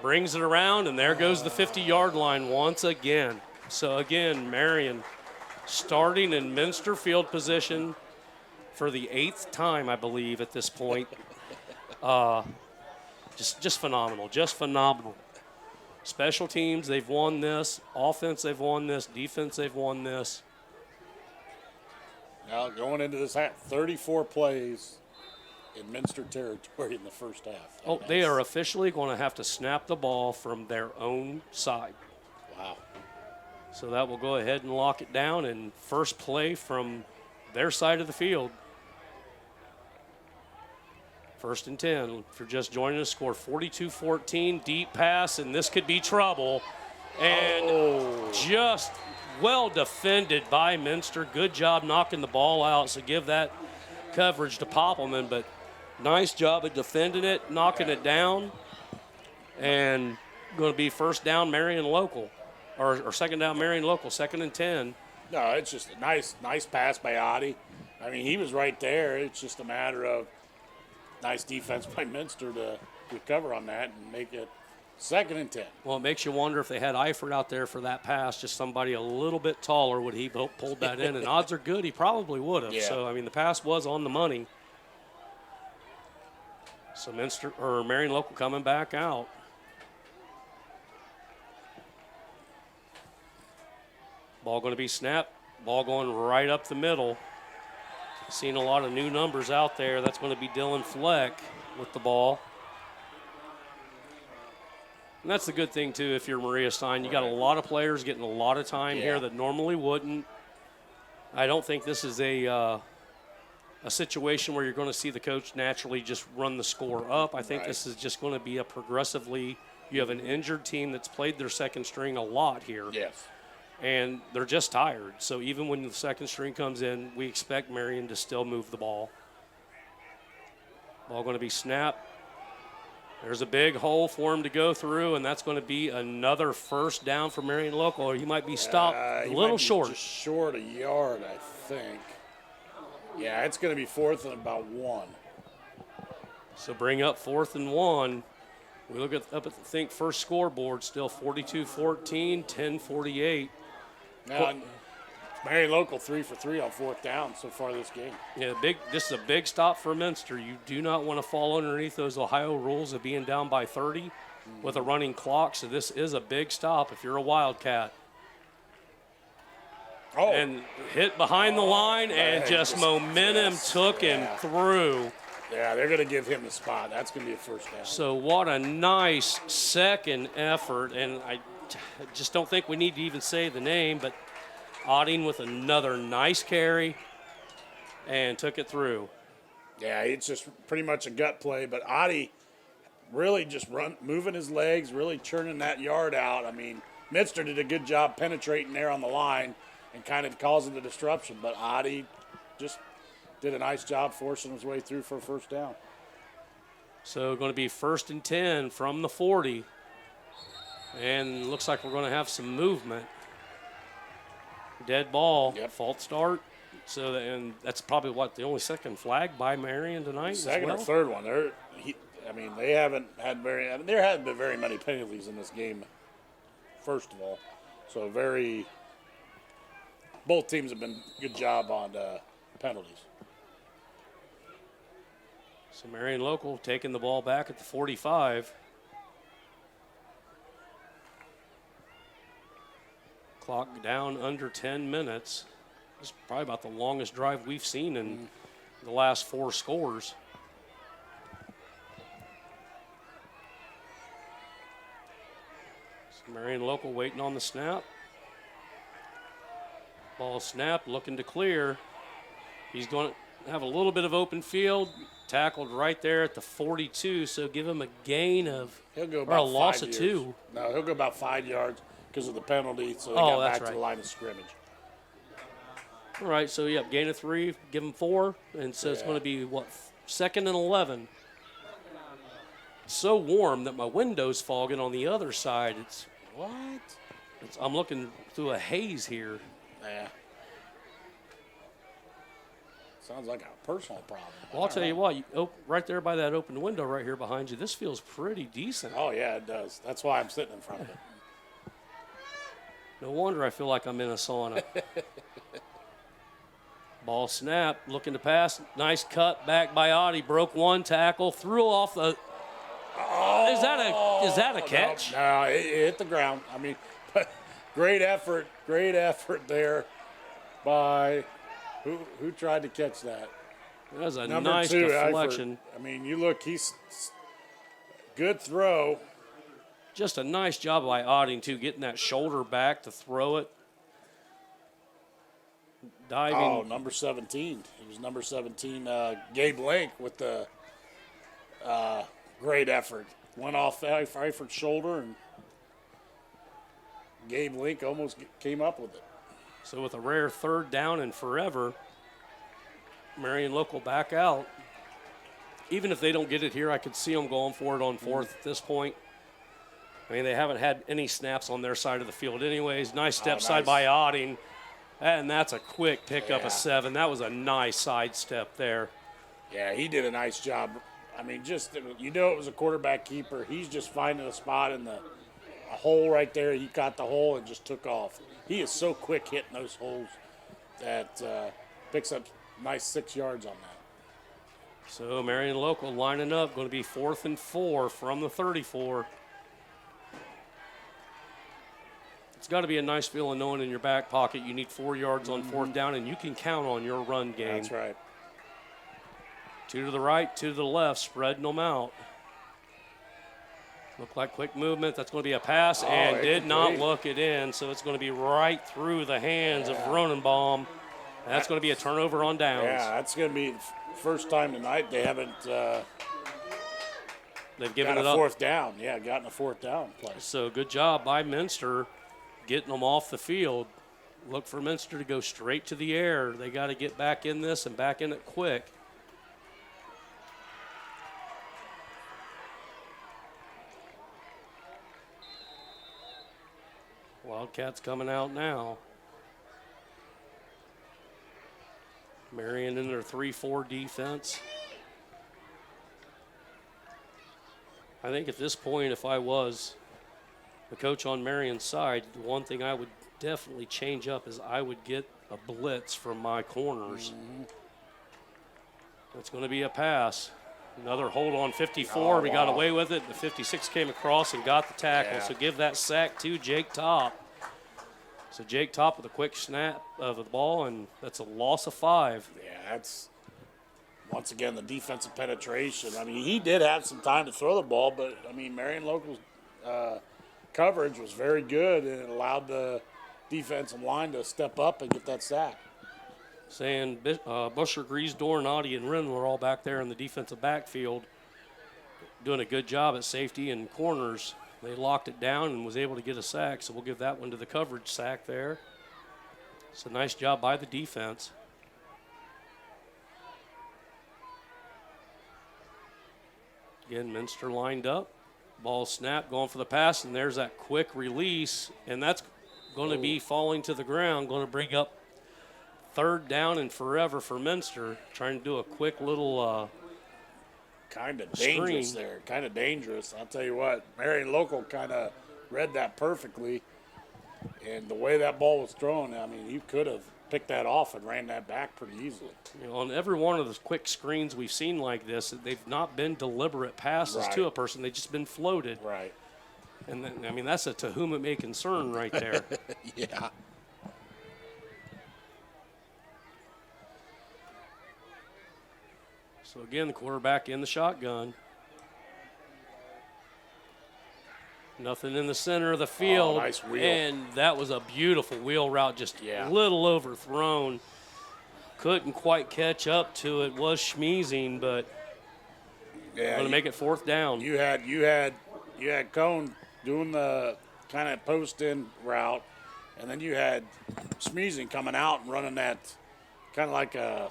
Brings it around, and there goes the 50-yard line once again. So, again, Marion starting in Minster field position for the 8th time, I believe, at this point. Just phenomenal, just phenomenal. Special teams, they've won this. Offense, they've won this. Defense, they've won this. Now, going into this half, 34 plays in Minster territory in the first half. They are officially going to have to snap the ball from their own side. Wow. So that will go ahead and lock it down, and first play from their side of the field. 1st and 10. If you're just joining us, score 42-14, deep pass, and this could be trouble. And just well defended by Minster. Good job knocking the ball out, so give that coverage to Poppelman, but nice job of defending it, knocking it down, and going to be first down Marion Local, or second down Marion Local, 2nd and 10. No, it's just a nice pass by Oddie. I mean, he was right there. It's just a matter of nice defense by Minster to recover on that and make it 2nd and 10. Well, it makes you wonder if they had Eifert out there for that pass, just somebody a little bit taller, would he have pulled that in? And odds are good he probably would have. Yeah. So, I mean, the pass was on the money. So Marion Local coming back out. Ball going to be snapped. Ball going right up the middle. Seen a lot of new numbers out there. That's going to be Dylan Fleck with the ball. And that's the good thing, too, if you're Maria Stein. You got a lot of players getting a lot of time here that normally wouldn't. I don't think this is a situation where you're going to see the coach naturally just run the score up. I think this is just going to be a progressively – you have an injured team that's played their second string a lot here. Yes. And they're just tired. So even when the second string comes in, we expect Marion to still move the ball. Ball going to be snapped. There's a big hole for him to go through, and that's going to be another first down for Marion Local. Or he might be stopped a little short. Just short a yard, I think. Yeah, it's going to be 4th and about 1. So bring up 4th and 1. We look up at the first scoreboard, still 42-14, 10-48. Now, Marion Local 3 for 3 on 4th down so far this game. Yeah, this is a big stop for Minster. You do not want to fall underneath those Ohio rules of being down by 30 with a running clock. So this is a big stop if you're a Wildcat. Oh. And hit behind the line, and just momentum took him through. Yeah, they're going to give him the spot. That's going to be a first down. So what a nice second effort. And I just don't think we need to even say the name, but Otting with another nice carry and took it through. Yeah, it's just pretty much a gut play, but Adi really just moving his legs, really churning that yard out. I mean, Minster did a good job penetrating there on the line and kind of causing the disruption, but Adi just did a nice job forcing his way through for a first down. So going to be 1st and 10 from the 40. And looks like we're going to have some movement. Dead ball, false start. So and that's probably the only second flag by Marion tonight. Second as well. or third one. They haven't had there haven't been very many penalties in this game. First of all, so both teams have been good job on penalties. So Marion Local taking the ball back at the 45. Clock down under 10 minutes. This is probably about the longest drive we've seen in the last 4 scores. So Marion Local waiting on the snap. Ball snapped, looking to clear. He's going to have a little bit of open field. Tackled right there at the 42, so give him a gain of a loss of 2. No, he'll go about 5 yards because of the penalty, so he got back to the line of scrimmage. All right, so gain of 3, give him 4, and so it's going to be 2nd and 11. It's so warm that my window's fogging on the other side. I'm looking through a haze here. Yeah. Sounds like a personal problem. Well, I'll tell you what, right there by that open window right here behind you, this feels pretty decent. Oh, yeah, it does. That's why I'm sitting in front of it. No wonder I feel like I'm in a sauna. Ball snap, looking to pass. Nice cut back by Audi. Broke 1 tackle, threw off the. Is that a catch? No, it hit the ground. I mean, great effort there by who tried to catch that. That was a Number nice 2, deflection. Eifert. I mean, you look, he's good throw. Just a nice job by Otting, too, getting that shoulder back to throw it. Diving. Oh, number 17. He was number 17, Gabe Link, with the great effort. Went off Eifert's shoulder, and Gabe Link almost came up with it. So with a rare 3rd down and forever, Marion Local back out. Even if they don't get it here, I could see them going for it on 4th at this point. I mean, they haven't had any snaps on their side of the field anyways. Nice step side by Otting And that's a quick pickup Yeah. of 7. That was a nice sidestep there. Yeah, he did a nice job. I mean, just, you know, it was a quarterback keeper. He's just finding a spot in a hole right there. He caught the hole and just took off. He is so quick hitting those holes that picks up nice 6 yards on that. So Marion Local lining up, going to be 4th and 4 from the 34. It's got to be a nice feeling knowing in your back pocket you need 4 yards on 4th down, and you can count on your run game. That's right. 2 to the right, 2 to the left, spreading them out. Look like quick movement. That's going to be a pass, and did not look it in, so it's going to be right through the hands of Ronenbaum. That's going to be a turnover on downs. Yeah, that's going to be the first time tonight they haven't they've given got it a up. 4th down. Yeah, gotten a 4th down play. So good job by Minster getting them off the field. Look for Minster to go straight to the air. They got to get back in this and back in it quick. Wildcats coming out now. Marion in their 3-4 defense. I think at this point, if I was the coach on Marion's side, the one thing I would definitely change up is I would get a blitz from my corners. It's going to be a pass. Another hold on 54. We got away with it. The 56 came across and got the tackle. So give that sack to Jake Top. So Jake Top with a quick snap of the ball, and that's a loss of 5. Yeah, that's, once again, the defensive penetration. I mean, he did have some time to throw the ball, but, I mean, Marion Local's coverage was very good, and it allowed the defensive line to step up and get that sack. Saying Busher, Griesdor, Noddy, and Wren were all back there in the defensive backfield doing a good job at safety and corners. They locked it down and was able to get a sack, so we'll give that one to the coverage sack there. It's a nice job by the defense. Again, Minster lined up. Ball snapped, going for the pass, and there's that quick release, and that's going to be falling to the ground, going to bring up 3rd down and forever for Minster, trying to do a quick little kind of dangerous screen. there, kind of dangerous. I'll tell you what, Marion Local kind of read that perfectly, and the way that ball was thrown, I mean, you could have picked that off and ran that back pretty easily. You know, on every one of the quick screens we've seen like this, they've not been deliberate passes to a person. They've just been floated. Right. And then, I mean, that's a to whom it may concern right there. Yeah. So again, the quarterback in the shotgun. Nothing in the center of the field. Nice wheel. And that was a beautiful wheel route, just a little overthrown. Couldn't quite catch up to it. Was schmeezing, but going to make it 4th down. You had Cone doing the kind of post-in route, and then you had Schmeezing coming out and running that kind of like a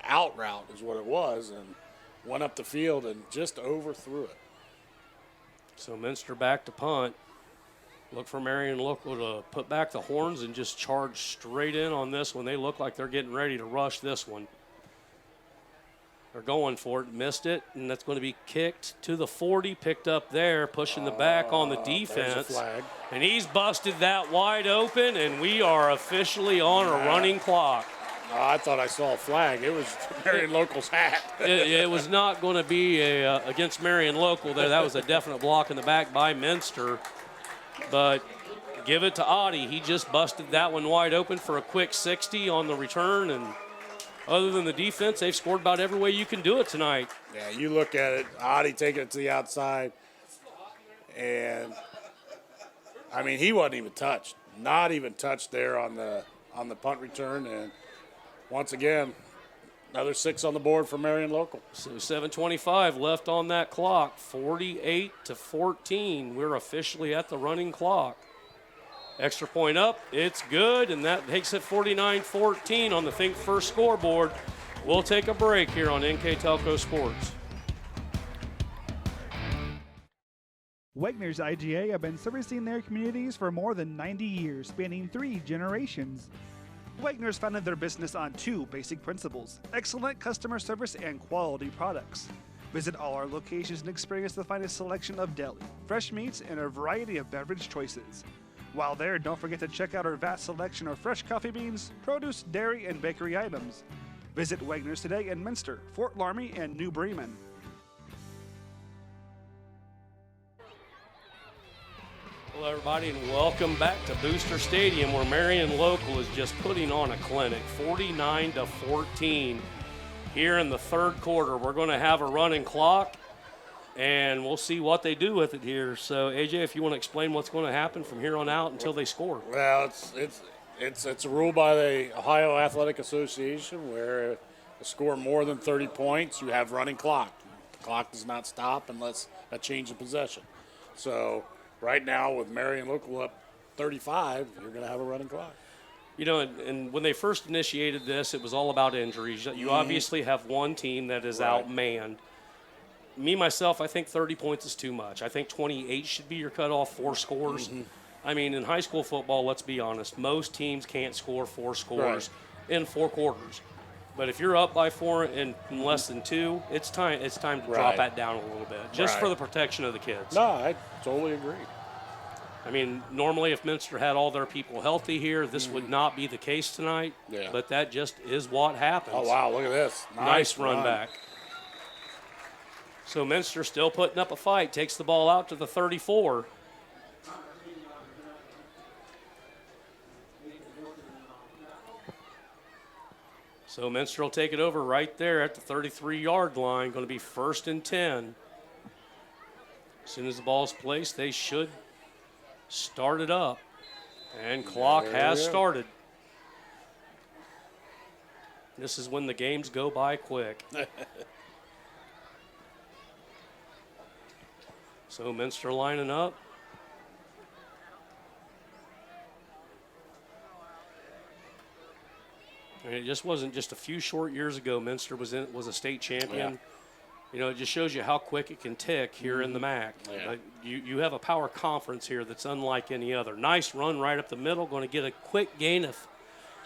out route is what it was, and went up the field and just overthrew it. So Minster back to punt. Look for Marion Local to put back the horns and just charge straight in on this one. They look like they're getting ready to rush this one. They're going for it, missed it, and that's going to be kicked to the 40, picked up there, pushing the back on the defense. There's a flag. And he's busted that wide open, and we are officially on a running clock. I thought I saw a flag. It was Marion Local's hat. It was not going to be against Marion Local there. That was a definite block in the back by Minster. But give it to Audie. He just busted that one wide open for a quick 60 on the return. And other than the defense, they've scored about every way you can do it tonight. Yeah, you look at it, Audie taking it to the outside. And, I mean, he wasn't even touched. Not even touched there on the punt return. And once again, another 6 on the board for Marion Local. So 7:25 left on that clock, 48-14. We're officially at the running clock. Extra point up, it's good, and that takes it 49-14 on the Think First scoreboard. We'll take a break here on NKTelco Sports. Wegner's IGA have been servicing their communities for more than 90 years, spanning 3 generations. Wegner's founded their business on 2 basic principles: excellent customer service and quality products. Visit all our locations and experience the finest selection of deli, fresh meats, and a variety of beverage choices. While there, don't forget to check out our vast selection of fresh coffee beans, produce, dairy, and bakery items. Visit Wegner's today in Minster, Fort Laramie, and New Bremen. Hello, everybody, and welcome back to Booster Stadium, where Marion Local is just putting on a clinic, 49-14. Here in the third quarter, we're going to have a running clock, and we'll see what they do with it here. So, AJ, if you want to explain what's going to happen from here on out until they score. Well, it's a rule by the Ohio Athletic Association where if you score more than 30 points, you have running clock. The clock does not stop unless a change in possession. So, right now, with Marion Local up 35, you're going to have a running clock. You know, and when they first initiated this, it was all about injuries. You obviously have one team that is outmanned. Me, myself, I think 30 points is too much. I think 28 should be your cutoff, 4 scores. I mean, in high school football, let's be honest, most teams can't score 4 scores in 4 quarters. But if you're up by 4 in less than 2, it's time to drop that down a little bit, just for the protection of the kids. No, I totally agree. I mean, normally if Minster had all their people healthy here, this would not be the case tonight. Yeah. But that just is what happens. Oh, wow, look at this. Nice run back. So Minster still putting up a fight, takes the ball out to the 34. So Minster will take it over right there at the 33-yard line. Going to be 1st and 10. As soon as the ball's placed, they should start it up. And clock has started. This is when the games go by quick. So Minster lining up. And it just wasn't just a few short years ago Minster was a state champion. You know, it just shows you how quick it can tick here in the MAC. You have a power conference here that's unlike any other. Nice run right up the middle. Going to get a quick gain of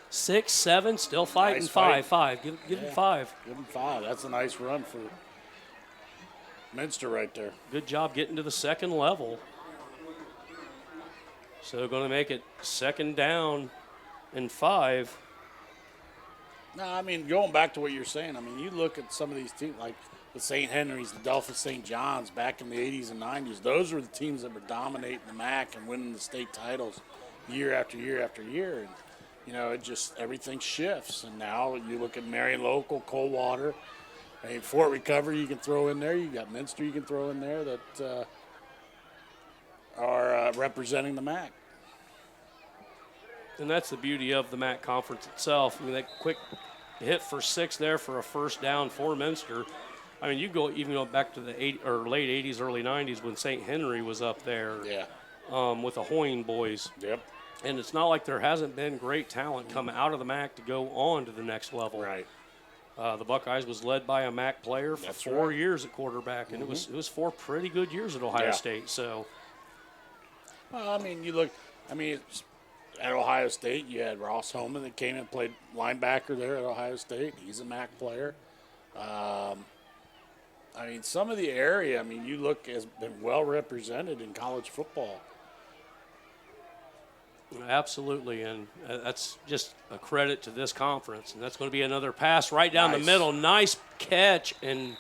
6, 7. Still fighting. Nice 5. Give him 5. Give him 5. That's a nice run for Minster right there. Good job getting to the second level. So going to make it 2nd down and 5. No, I mean, going back to what you're saying, I mean, you look at some of these teams like the St. Henry's, the Delphus St. John's back in the 80s and 90s. Those were the teams that were dominating the MAC and winning the state titles year after year after year. And, you know, it just, everything shifts. And now you look at Marion Local, Coldwater. I mean, Fort Recovery you can throw in there. You got Minster you can throw in there that are representing the MAC. And that's the beauty of the MAC conference itself. I mean, that quick hit for 6 there for a 1st down for Minster. I mean, you go back to the late 80s, early 90s when St. Henry was up there with the Hoyne boys. Yep. And it's not like there hasn't been great talent come out of the MAC to go on to the next level. Right. The Buckeyes was led by a MAC player for 4 years at quarterback, and it was 4 pretty good years at Ohio State. So, well, I mean, you look. I mean, at Ohio State, you had Ross Holman that came and played linebacker there at Ohio State. He's a MAC player. I mean, some of the area, I mean, you look, has been well represented in college football. Absolutely, and that's just a credit to this conference. And that's going to be another pass right down the middle. Nice catch and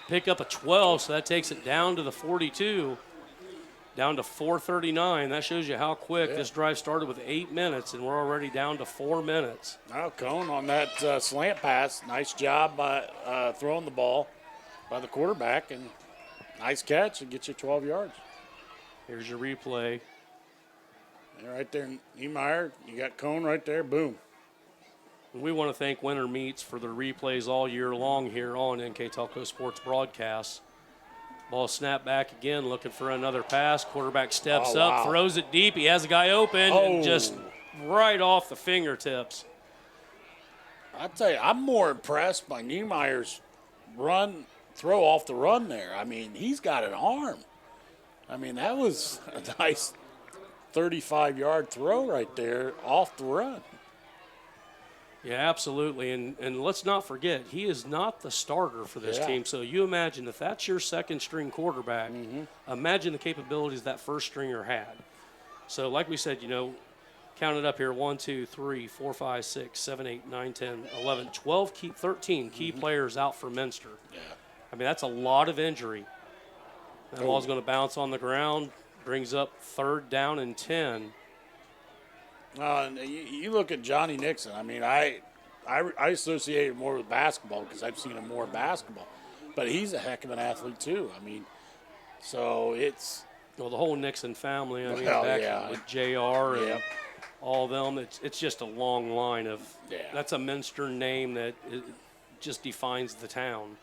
pick up a 12, so that takes it down to the 42, down to 4:39. That shows you how quick this drive started with 8 minutes, and we're already down to 4 minutes. Now, Cone on that slant pass. Nice job by throwing the ball by the quarterback, and nice catch and get you 12 yards. Here's your replay. And right there, Niemeyer, you got Cone right there, boom. We want to thank Winter Meats for their replays all year long here on NKTelco Sports Broadcasts. Ball snapped back again, looking for another pass. Quarterback steps up, throws it deep. He has a guy open, and just right off the fingertips. I tell you, I'm more impressed by Niemeyer's throw off the run there. I mean, he's got an arm. I mean, that was a nice 35-yard throw right there off the run. Yeah, absolutely. And let's not forget, he is not the starter for this team. So you imagine if that's your second-string quarterback, imagine the capabilities that first stringer had. So like we said, count it up here, 1, 2, 3, 4, 5, 6, 7, 8, 9, 10, 11, 12, 13 key players out for Minster. Yeah. I mean, that's a lot of injury. That ball's going to bounce on the ground, brings up 3rd down and 10. And you look at Johnny Nixon. I mean, I associate it more with basketball because I've seen him more basketball. But he's a heck of an athlete, too. I mean, so it's – well, the whole Nixon family, I mean, with JR and all of them, it's just a long line of that's a Minster name that just defines the town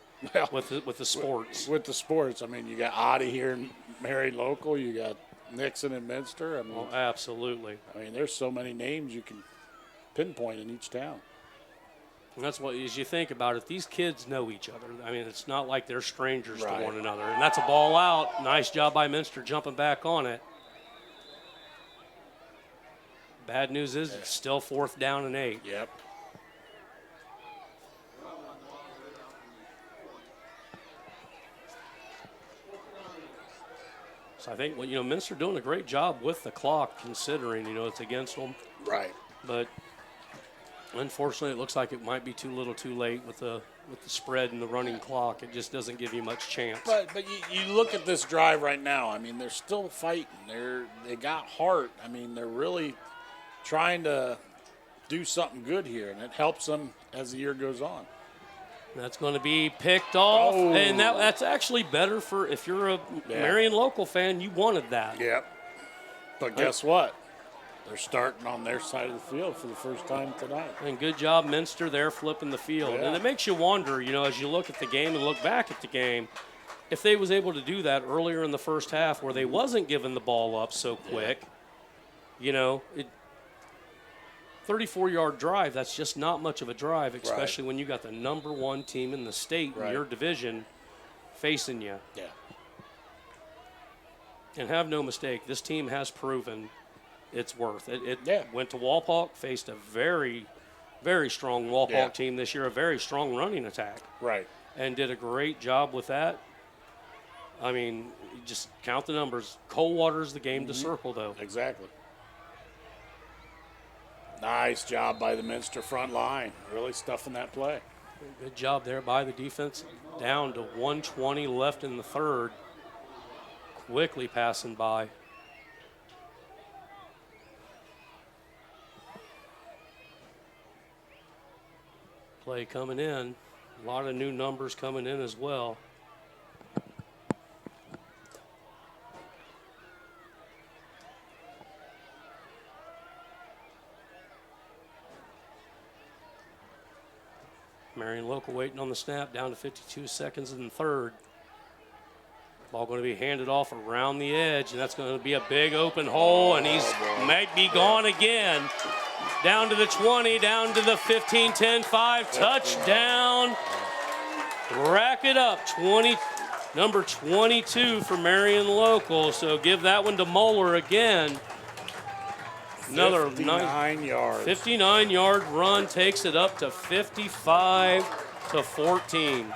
with the sports. With the sports. I mean, you got Oddie here in Marion Local. You got Nixon and Minster. I mean, absolutely. I mean, there's so many names you can pinpoint in each town. And that's what, as you think about it, these kids know each other. I mean, it's not like they're strangers to one another. And that's a ball out. Nice job by Minster jumping back on it. Bad news is it's still 4th down and 8. Yep. So I think, Minster doing a great job with the clock, considering, it's against them. Right. But unfortunately, it looks like it might be too little too late with the spread and the running clock. It just doesn't give you much chance. But you look at this drive right now. I mean, they're still fighting. They got heart. I mean, they're really trying to do something good here, and it helps them as the year goes on. That's going to be picked off, and that's actually better for if you're a Marion Local fan. You wanted that. Yep. But guess what? They're starting on their side of the field for the first time tonight. And good job, Minster, there flipping the field. Yeah. And it makes you wonder, as you look at the game and look back at the game, if they was able to do that earlier in the first half where they wasn't giving the ball up so quick, 34-yard drive, that's just not much of a drive, especially when you got the number 1 team in the state in your division facing you. Yeah. And have no mistake, this team has proven it's worth it. It went to Walpock, faced a very, very strong Walpock team this year, a very strong running attack. Right. And did a great job with that. I mean, just count the numbers. Coldwater's the game to circle, though. Exactly. Nice job by the Minster front line. Really stuffing that play. Good job there by the defense. Down to 1:20 left in the 3rd. Quickly passing by. Play coming in. A lot of new numbers coming in as well. Marion Local waiting on the snap, down to 52 seconds in the 3rd. Ball going to be handed off around the edge, and that's going to be a big open hole, and he's might be gone again. Down to the 20, down to the 15, 10, 5, touchdown. Rack it up, number 22 for Marion Local, so give that one to Moeller again. Another 59-yard run takes it up to 55-14.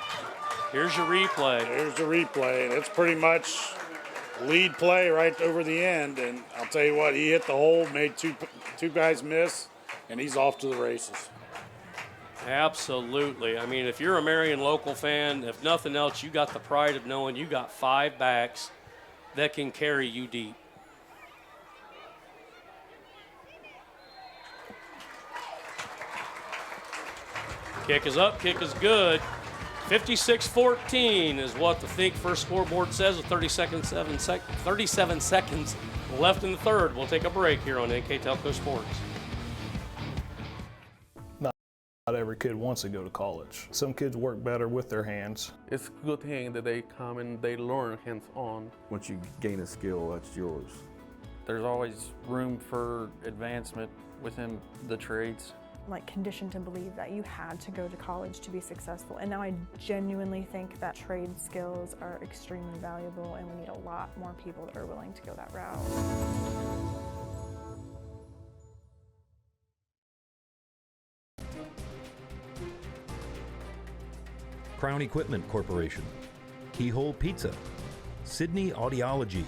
Here's your replay. Here's the replay, and it's pretty much lead play right over the end. And I'll tell you what, he hit the hole, made two guys miss, and he's off to the races. Absolutely. I mean, if you're a Marion Local fan, if nothing else, you got the pride of knowing you got 5 backs that can carry you deep. Kick is up, kick is good. 56-14 is what the Think First scoreboard says with 37 seconds left in the 3rd. We'll take a break here on NKTelco Sports. Not every kid wants to go to college. Some kids work better with their hands. It's a good thing that they come and they learn hands-on. Once you gain a skill, that's yours. There's always room for advancement within the trades. like conditioned to believe that you had to go to college to be successful. And now I genuinely think that trade skills are extremely valuable, and we need a lot more people that are willing to go that route. Crown Equipment Corporation, Keyhole Pizza, Sydney Audiology,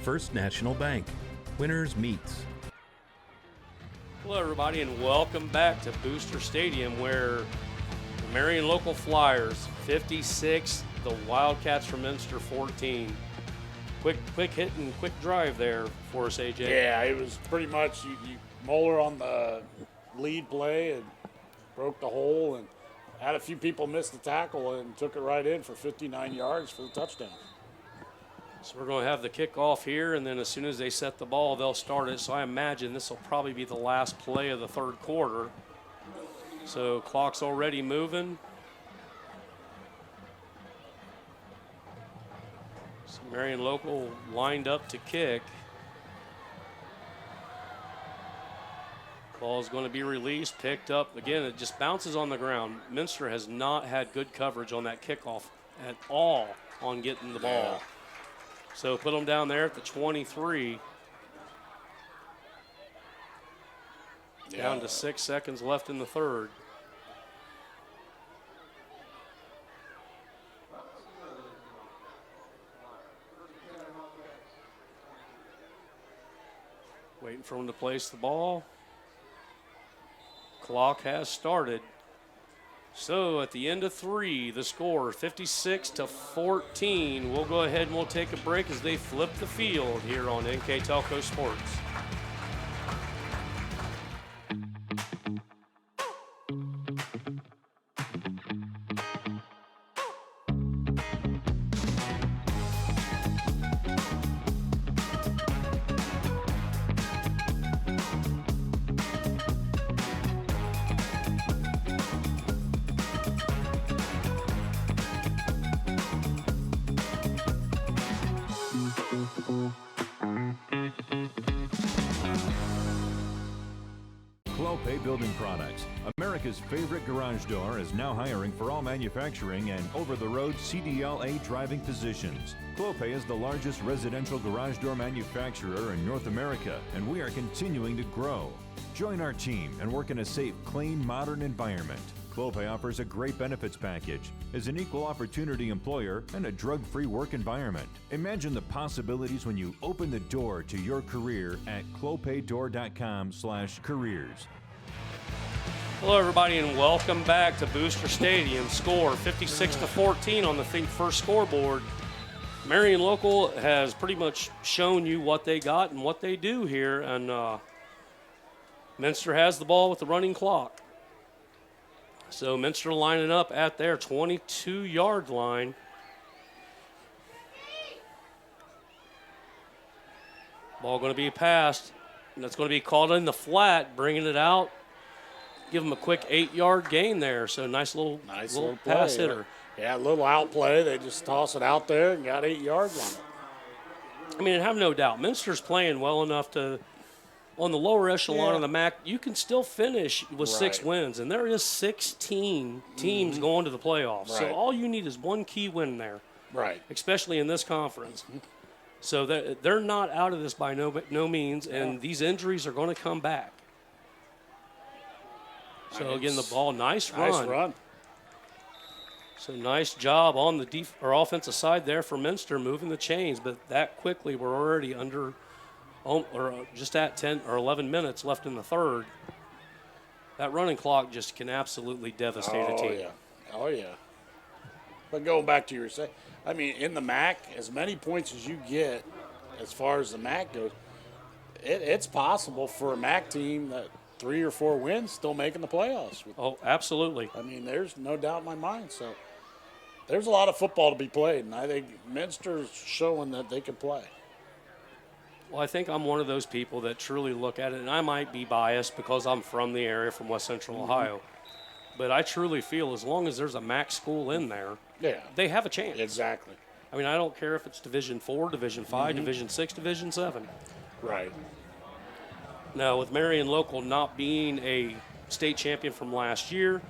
First National Bank, Winners Meats. Hello, everybody, and welcome back to Booster Stadium, where the Marion Local Flyers 56, the Wildcats from Minster 14. Quick hit and quick drive there for us, AJ. Yeah, it was pretty much you Moeller on the lead play and broke the hole and had a few people miss the tackle and took it right in for 59 yards for the touchdown. So we're going to have the kickoff here, and then as soon as they set the ball, they'll start it. So I imagine this will probably be the last play of the third quarter. So clock's already moving. So Marion Local lined up to kick. Ball's going to be released, picked up. Again, it just bounces on the ground. Minster has not had good coverage on that kickoff at all on getting the ball. So put them down there at the 23. Down to 6 seconds left in the third. Waiting for him to place the ball. Clock has started. So at the end of 3, the score 56-14. We'll go ahead and we'll take a break as they flip the field here on NKTelco Sports. Building Products, America's favorite garage door, is now hiring for all manufacturing and over-the-road CDLA driving positions. Clopay is the largest residential garage door manufacturer in North America, and we are continuing to grow. Join our team and work in a safe, clean, modern environment. Clopay offers a great benefits package, is an equal opportunity employer, and a drug-free work environment. Imagine the possibilities when you open the door to your career at clopaydoor.com/careers. Hello, everybody, and welcome back to Booster Stadium. Score 56-14 on the first scoreboard. Marion Local has pretty much shown you what they got and what they do here, and Minster has the ball with the running clock. So Minster lining up at their 22-yard line. Ball going to be passed, and that's going to be called in the flat, bringing it out. Give them a quick 8-yard gain there. So nice little pass hitter. Yeah, a little outplay. They just toss it out there and got 8 yards on it. I mean, have no doubt, Minster's playing well enough to, on the lower echelon of the MAC, you can still finish with 6 wins. And there is 16 teams going to the playoffs. So all you need is one key win there. Right. Especially in this conference. So they're not out of this by no means, and these injuries are going to come back. So again, the ball, nice run. So nice job on the offensive side there for Minster, moving the chains, but that quickly we're already under, or just at 10 or 11 minutes left in the third. That running clock just can absolutely devastate a team. Oh yeah. But going back to your say, I mean, in the MAC, as many points as you get, as far as the MAC goes, it's possible for a MAC team that 3 or 4 wins still making the playoffs. Oh, absolutely. I mean, there's no doubt in my mind. So there's a lot of football to be played, and I think Minster's showing that they can play. Well, I think I'm one of those people that truly look at it, and I might be biased because I'm from the area, from West Central Ohio, but I truly feel as long as there's a MAC school in there, they have a chance. Exactly. I mean, I don't care if it's Division 4, Division 5, Division 6, Division 7. Right. Now, with Marion Local not being a state champion from last year.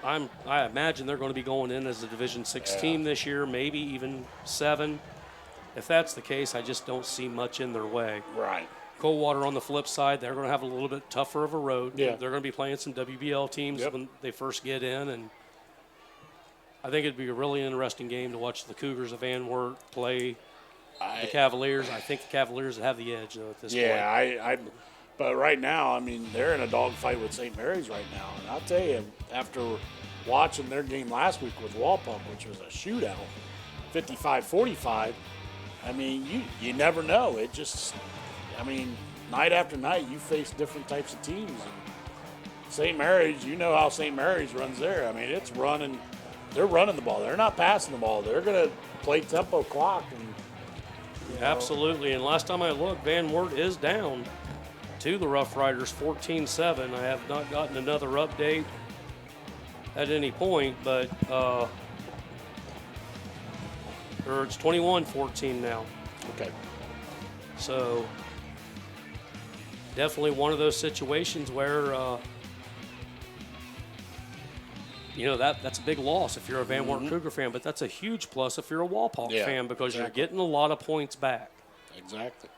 I imagine they're going to be going in as a Division 6 team this year, maybe even 7. If that's the case, I just don't see much in their way. Right. Coldwater on the flip side, they're going to have a little bit tougher of a road. Yeah. They're going to be playing some WBL teams when they first get in, and I think it'd be a really interesting game to watch the Cougars of Van Wert play the Cavaliers. I think the Cavaliers have the edge, though, at this point. But right now, I mean, they're in a dogfight with St. Mary's right now. And I'll tell you, after watching their game last week with Walpunk, which was a shootout, 55-45, I mean, you never know. It just, I mean, night after night, you face different types of teams. And St. Mary's, you know how St. Mary's runs there. I mean, it's running. They're running the ball. They're not passing the ball. They're going to play tempo clock. And absolutely. And last time I looked, Van Wert is down to the Rough Riders 14-7. I have not gotten another update at any point, but it's 21-14 now. Okay. So definitely one of those situations where that's a big loss if you're a Van Wert Cougar fan, but that's a huge plus if you're a Walpunk fan because you're getting a lot of points back. Exactly.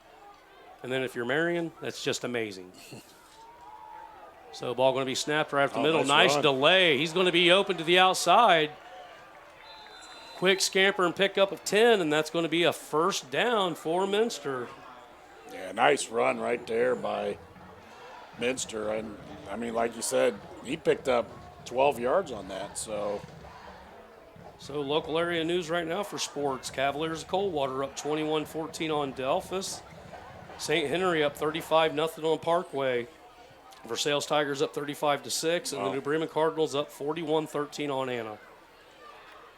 And then if you're Marion, that's just amazing. So ball going to be snapped right up the middle. Nice delay. He's going to be open to the outside. Quick scamper and pick up of 10, and that's going to be a first down for Minster. Yeah, nice run right there by Minster. And, I mean, like you said, he picked up 12 yards on that. So local area news right now for sports. Cavaliers of Coldwater up 21-14 on Delphus. St. Henry up 35-0 on Parkway. Versailles Tigers up 35-6, and the New Bremen Cardinals up 41-13 on Anna.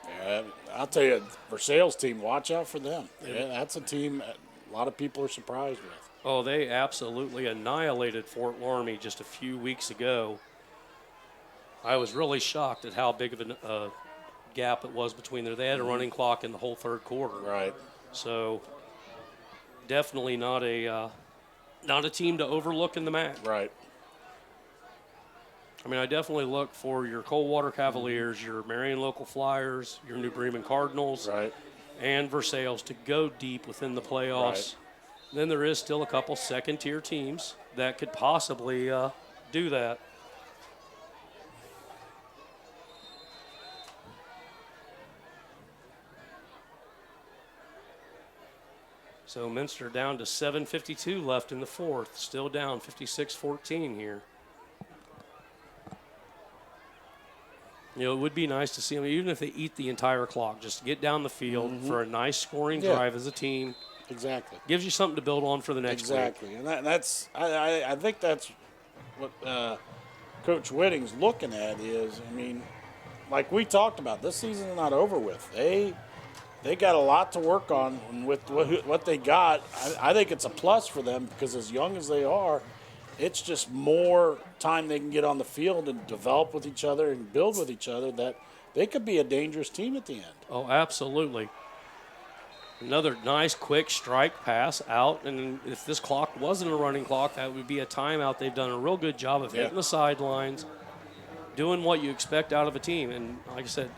Yeah, I'll tell you, Versailles team, watch out for them. Yeah, that's a team a lot of people are surprised with. Oh, they absolutely annihilated Fort Laramie just a few weeks ago. I was really shocked at how big of a gap it was between there. They had a running clock in the whole third quarter. Right. So definitely not a team to overlook in the MAC. Right. I mean, I definitely look for your Coldwater Cavaliers, your Marion Local Flyers, your New Bremen Cardinals, and Versailles to go deep within the playoffs. Right. Then there is still a couple second-tier teams that could possibly do that. So Minster down to 7:52 left in the fourth, still down 56-14 here. You know, it would be nice to see them, even if they eat the entire clock, just get down the field for a nice scoring drive as a team. Exactly. Gives you something to build on for the next week. Exactly. And that's I think that's what Coach Whitting's looking at is, I mean, like we talked about, this season is not over with. They got a lot to work on, and with what they got, I think it's a plus for them because as young as they are, it's just more time they can get on the field and develop with each other and build with each other that they could be a dangerous team at the end. Oh, absolutely. Another nice, quick strike pass out, and if this clock wasn't a running clock, that would be a timeout. They've done a real good job of hitting the sidelines, doing what you expect out of a team. And like I said,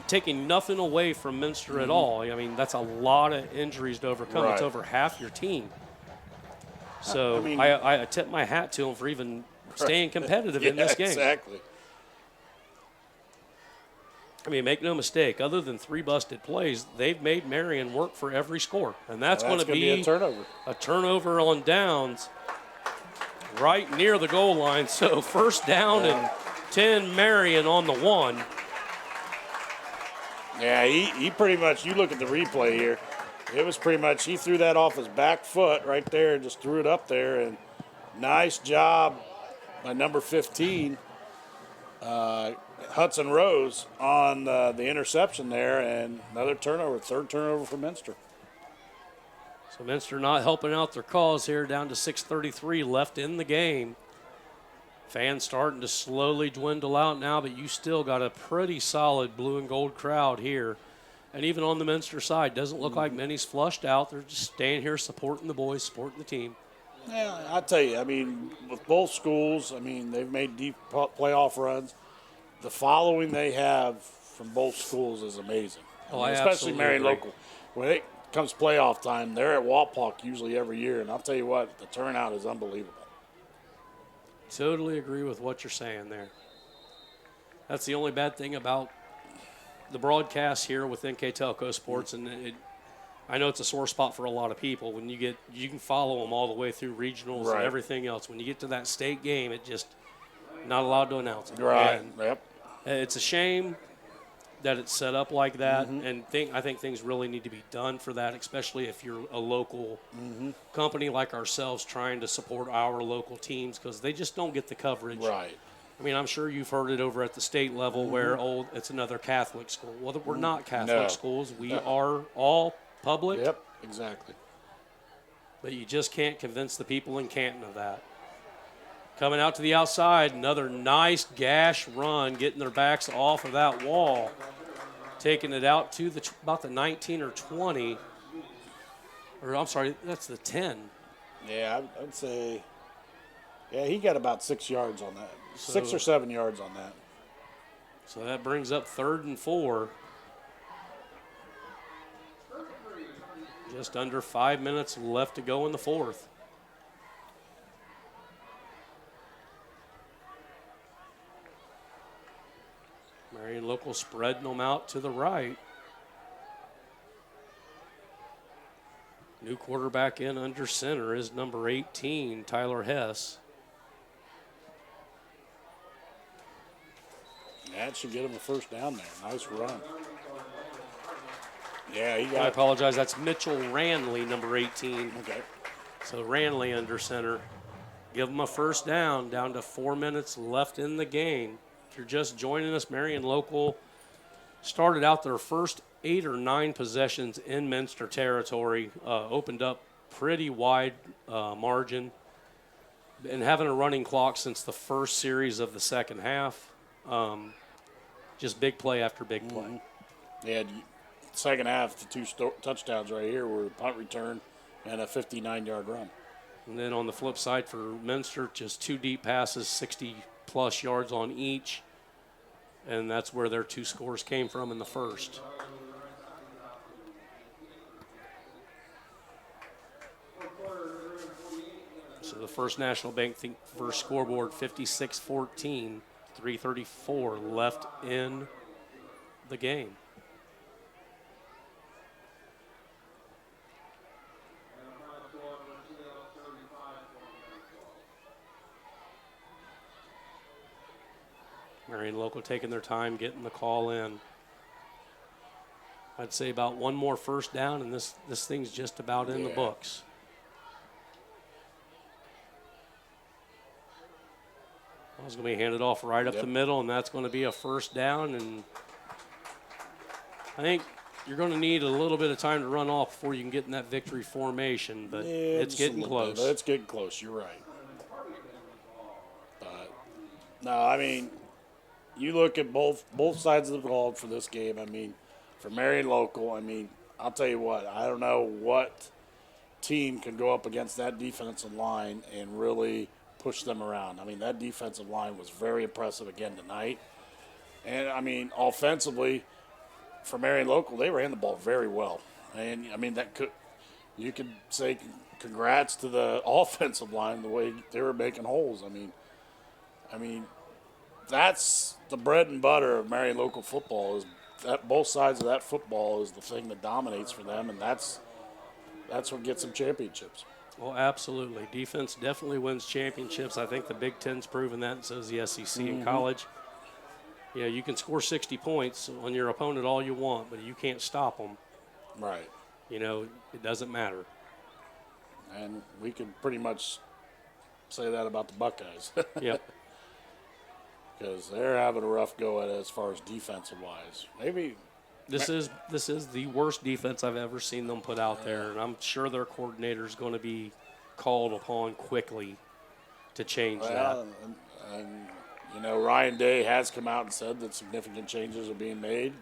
taking nothing away from Minster at all. I mean, that's a lot of injuries to overcome. It's over half your team. So I mean, I tip my hat to them for even staying competitive in this game. Exactly. I mean, make no mistake, other than 3 busted plays, they've made Marion work for every score. And that's going to be a turnover. A turnover on downs right near the goal line. So first down and 10 Marion on the 1. Yeah, he pretty much, you look at the replay here, it was pretty much, he threw that off his back foot right there, just threw it up there, and nice job by number 15, Hudson Rose, on the interception there, and another turnover, third turnover for Minster. So Minster not helping out their cause here, down to 6:33 left in the game. Fans starting to slowly dwindle out now, but you still got a pretty solid blue and gold crowd here. And even on the Minster side, doesn't look like many's flushed out. They're just staying here supporting the boys, supporting the team. Yeah, I tell you, I mean, with both schools, I mean, they've made deep playoff runs. The following they have from both schools is amazing. I especially absolutely Marion agree. Local. When it comes playoff time, they're at Walpock usually every year, and I'll tell you what, the turnout is unbelievable. Totally agree with what you're saying there. That's the only bad thing about the broadcast here with NKTelco Sports, and I know it's a sore spot for a lot of people. When you can follow them all the way through regionals and everything else. When you get to that state game, it just not allowed to announce it. Right. And yep. It's a shame that it's set up like that, and I think things really need to be done for that, especially if you're a local company like ourselves trying to support our local teams, because they just don't get the coverage. Right. I mean, I'm sure you've heard it over at the state level where, it's another Catholic school. Well, we're not Catholic schools. We are all public. Yep, exactly. But you just can't convince the people in Canton of that. Coming out to the outside, another nice gash run, getting their backs off of that wall, taking it out to about the 19 or 20. Or I'm sorry, that's the 10. Yeah, I'd say, he got about 6 yards on that. 6 or 7 yards on that. So that brings up 3rd and 4. Just under 5 minutes left to go in the fourth. Marion Local spreading them out to the right. New quarterback in under center is number 18, Tyler Hess. That should get him a first down there. Nice run. Yeah, I apologize. That's Mitchell Ranley, number 18. Okay. So Ranley under center. Give them a first down to 4 minutes left in the game. If you're just joining us, Marion Local started out their first 8 or 9 possessions in Minster territory, opened up pretty wide margin, and having a running clock since the first series of the second half. Just big play after big play. Yeah, second half, the 2 touchdowns right here were a punt return and a 59-yard run. And then on the flip side for Minster, just 2 deep passes, 60-plus yards on each. And that's where their 2 scores came from in the first. So the First National Bank first scoreboard, 56-14, 3:34 left in the game. Marion Local taking their time, getting the call in. I'd say about one more first down, and this thing's just about in the books. Well, it's going to be handed off right up the middle, and that's going to be a first down. And I think you're going to need a little bit of time to run off before you can get in that victory formation, but it's getting close. It's getting close. You're right. But no, I mean, you look at both sides of the ball for this game. I mean, for Marion Local, I mean, I'll tell you what, I don't know what team can go up against that defensive line and really push them around. I mean, that defensive line was very impressive again tonight. And, I mean, offensively, for Marion Local, they ran the ball very well. And, I mean, you could say congrats to the offensive line, the way they were making holes. I mean, that's the bread and butter of Marion Local football. Is that both sides of that football is the thing that dominates for them, and that's what gets them championships. Well, absolutely. Defense definitely wins championships. I think the Big Ten's proven that, and so is the SEC in college. Yeah, you can score 60 points on your opponent all you want, but you can't stop them. Right. You know, it doesn't matter. And we could pretty much say that about the Buckeyes. Yep. Because they're having a rough go at it as far as defensive-wise. Maybe this is the worst defense I've ever seen them put out there, and I'm sure their coordinator is going to be called upon quickly to change that. And, you know, Ryan Day has come out and said that significant changes are being made.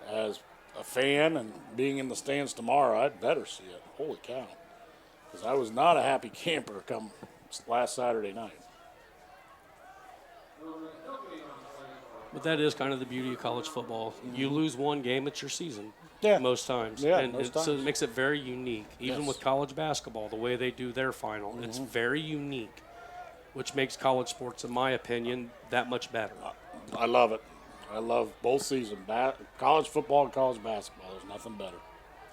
As a fan and being in the stands tomorrow, I'd better see it. Holy cow. because I was not a happy camper come last Saturday night. But that is kind of the beauty of college football. You lose one game, it's your season. Yeah. Most times. Yeah, and most so it times. makes it very unique. Even Yes. with college basketball, the way they do their final, it's very unique, which makes college sports, in my opinion, that much better. I love it. I love both seasons, college football and college basketball. There's nothing better.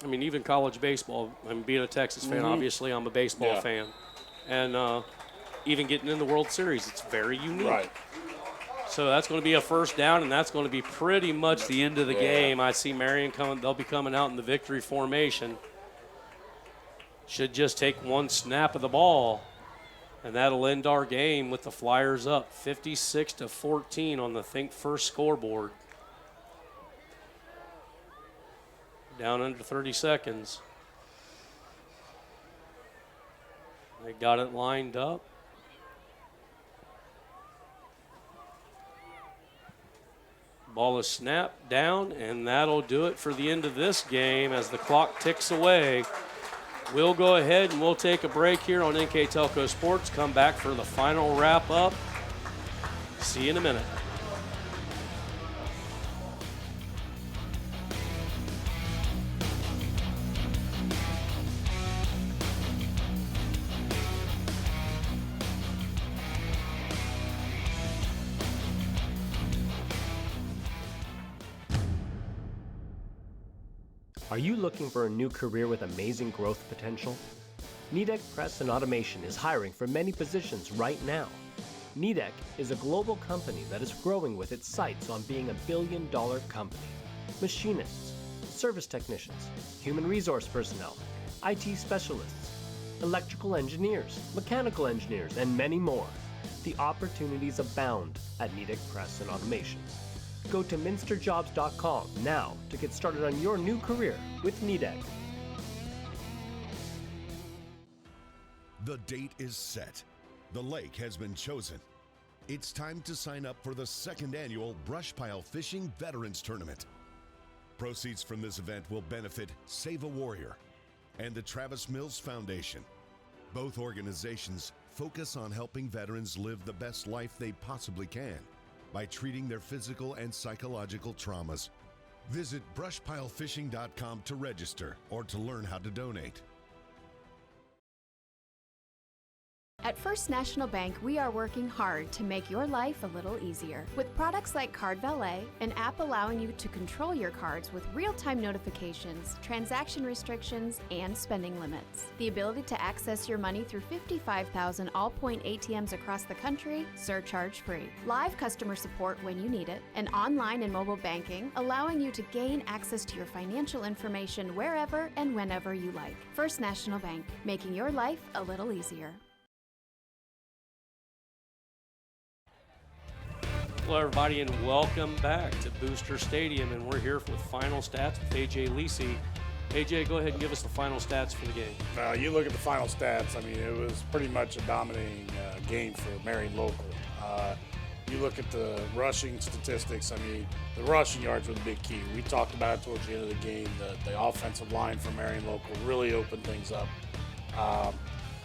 I mean, even college baseball, I mean, being a Texas fan, obviously I'm a baseball fan. And even getting in the World Series, it's very unique. Right. So that's going to be a first down, and that's going to be pretty much the end of the game. I see Marion coming. They'll be coming out in the victory formation. Should just take one snap of the ball, and that'll end our game with the Flyers up 56-14 on the Think First scoreboard. Down under 30 seconds. They got it lined up. Ball is snapped down, and that'll do it for the end of this game as the clock ticks away. We'll go ahead and we'll take a break here on NKTelco Sports. Come back for the final wrap-up. See you in a minute. Are you looking for a new career with amazing growth potential? Nidec Press and Automation is hiring for many positions right now. Nidec is a global company that is growing with its sights on being a billion-dollar company. Machinists, service technicians, human resource personnel, IT specialists, electrical engineers, mechanical engineers, and many more. The opportunities abound at Nidec Press and Automation. Go to minsterjobs.com now to get started on your new career with Nidec. The date is set. The lake has been chosen. It's time to sign up for the second annual Brush Pile Fishing Veterans Tournament. Proceeds from this event will benefit Save a Warrior and the Travis Mills Foundation. Both organizations focus on helping veterans live the best life they possibly can by treating their physical and psychological traumas. Visit brushpilefishing.com to register or to learn how to donate. At First National Bank, we are working hard to make your life a little easier. With products like Card Valet, an app allowing you to control your cards with real-time notifications, transaction restrictions, and spending limits. The ability to access your money through 55,000 all-point ATMs across the country, surcharge-free. Live customer support when you need it, and online and mobile banking, allowing you to gain access to your financial information wherever and whenever you like. First National Bank, making your life a little easier. Hello, everybody, and welcome back to Booster Stadium. And we're here with final stats with AJ Lisi. AJ, go ahead and give us the final stats for the game. You look at the final stats. I mean, it was pretty much a dominating game for Marion Local. You look at the rushing statistics. I mean, the rushing yards were the big key. We talked about it towards the end of the game. The offensive line for Marion Local really opened things up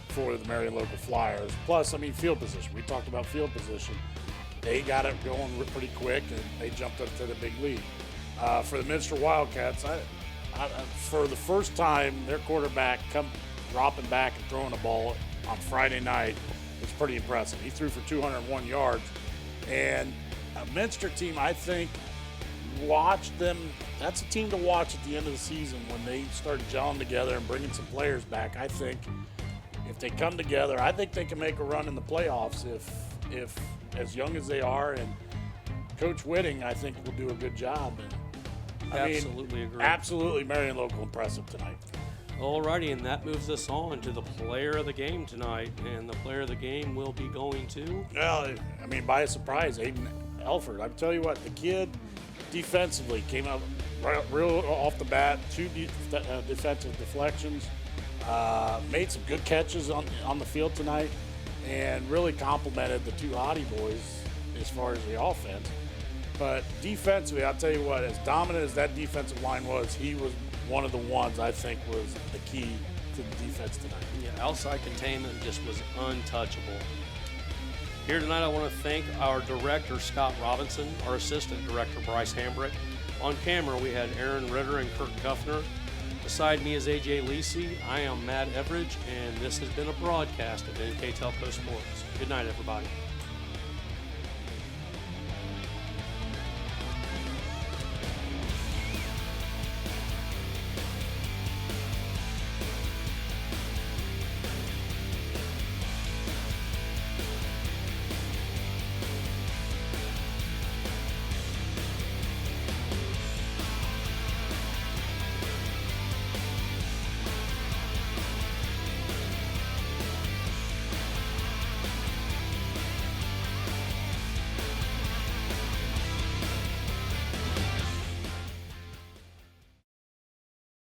for the Marion Local Flyers. Plus, I mean, field position. We talked about field position. They got it going pretty quick, and they jumped up to the big lead. For the Minster Wildcats, for the first time, their quarterback dropping back and throwing a ball on Friday night was pretty impressive. He threw for 201 yards. And a Minster team, I think, watched them. That's a team to watch at the end of the season when they start gelling together and bringing some players back. I think if they come together, I think they can make a run in the playoffs if as young as they are, and Coach Whitting, I think, will do a good job. And Absolutely agree. Absolutely, Marion Local impressive tonight. Alrighty, and that moves us on to the player of the game tonight. And the player of the game will be going to? Well, I mean, by a surprise, Aiden Elford. I tell you what, the kid defensively came out real off the bat, 2 defensive deflections, made some good catches on the field tonight, and really complimented the 2 Hottie boys as far as the offense. But defensively, I'll tell you what, as dominant as that defensive line was, he was one of the ones I think was the key to the defense tonight. Yeah, outside containment just was untouchable. Here tonight, I want to thank our director, Scott Robinson, our assistant director, Bryce Hambrick. On camera, we had Aaron Ritter and Kurt Kuffner. Beside me is AJ Lisi. I am Matt Everidge, and this has been a broadcast of NKTelco Sports. Good night, everybody.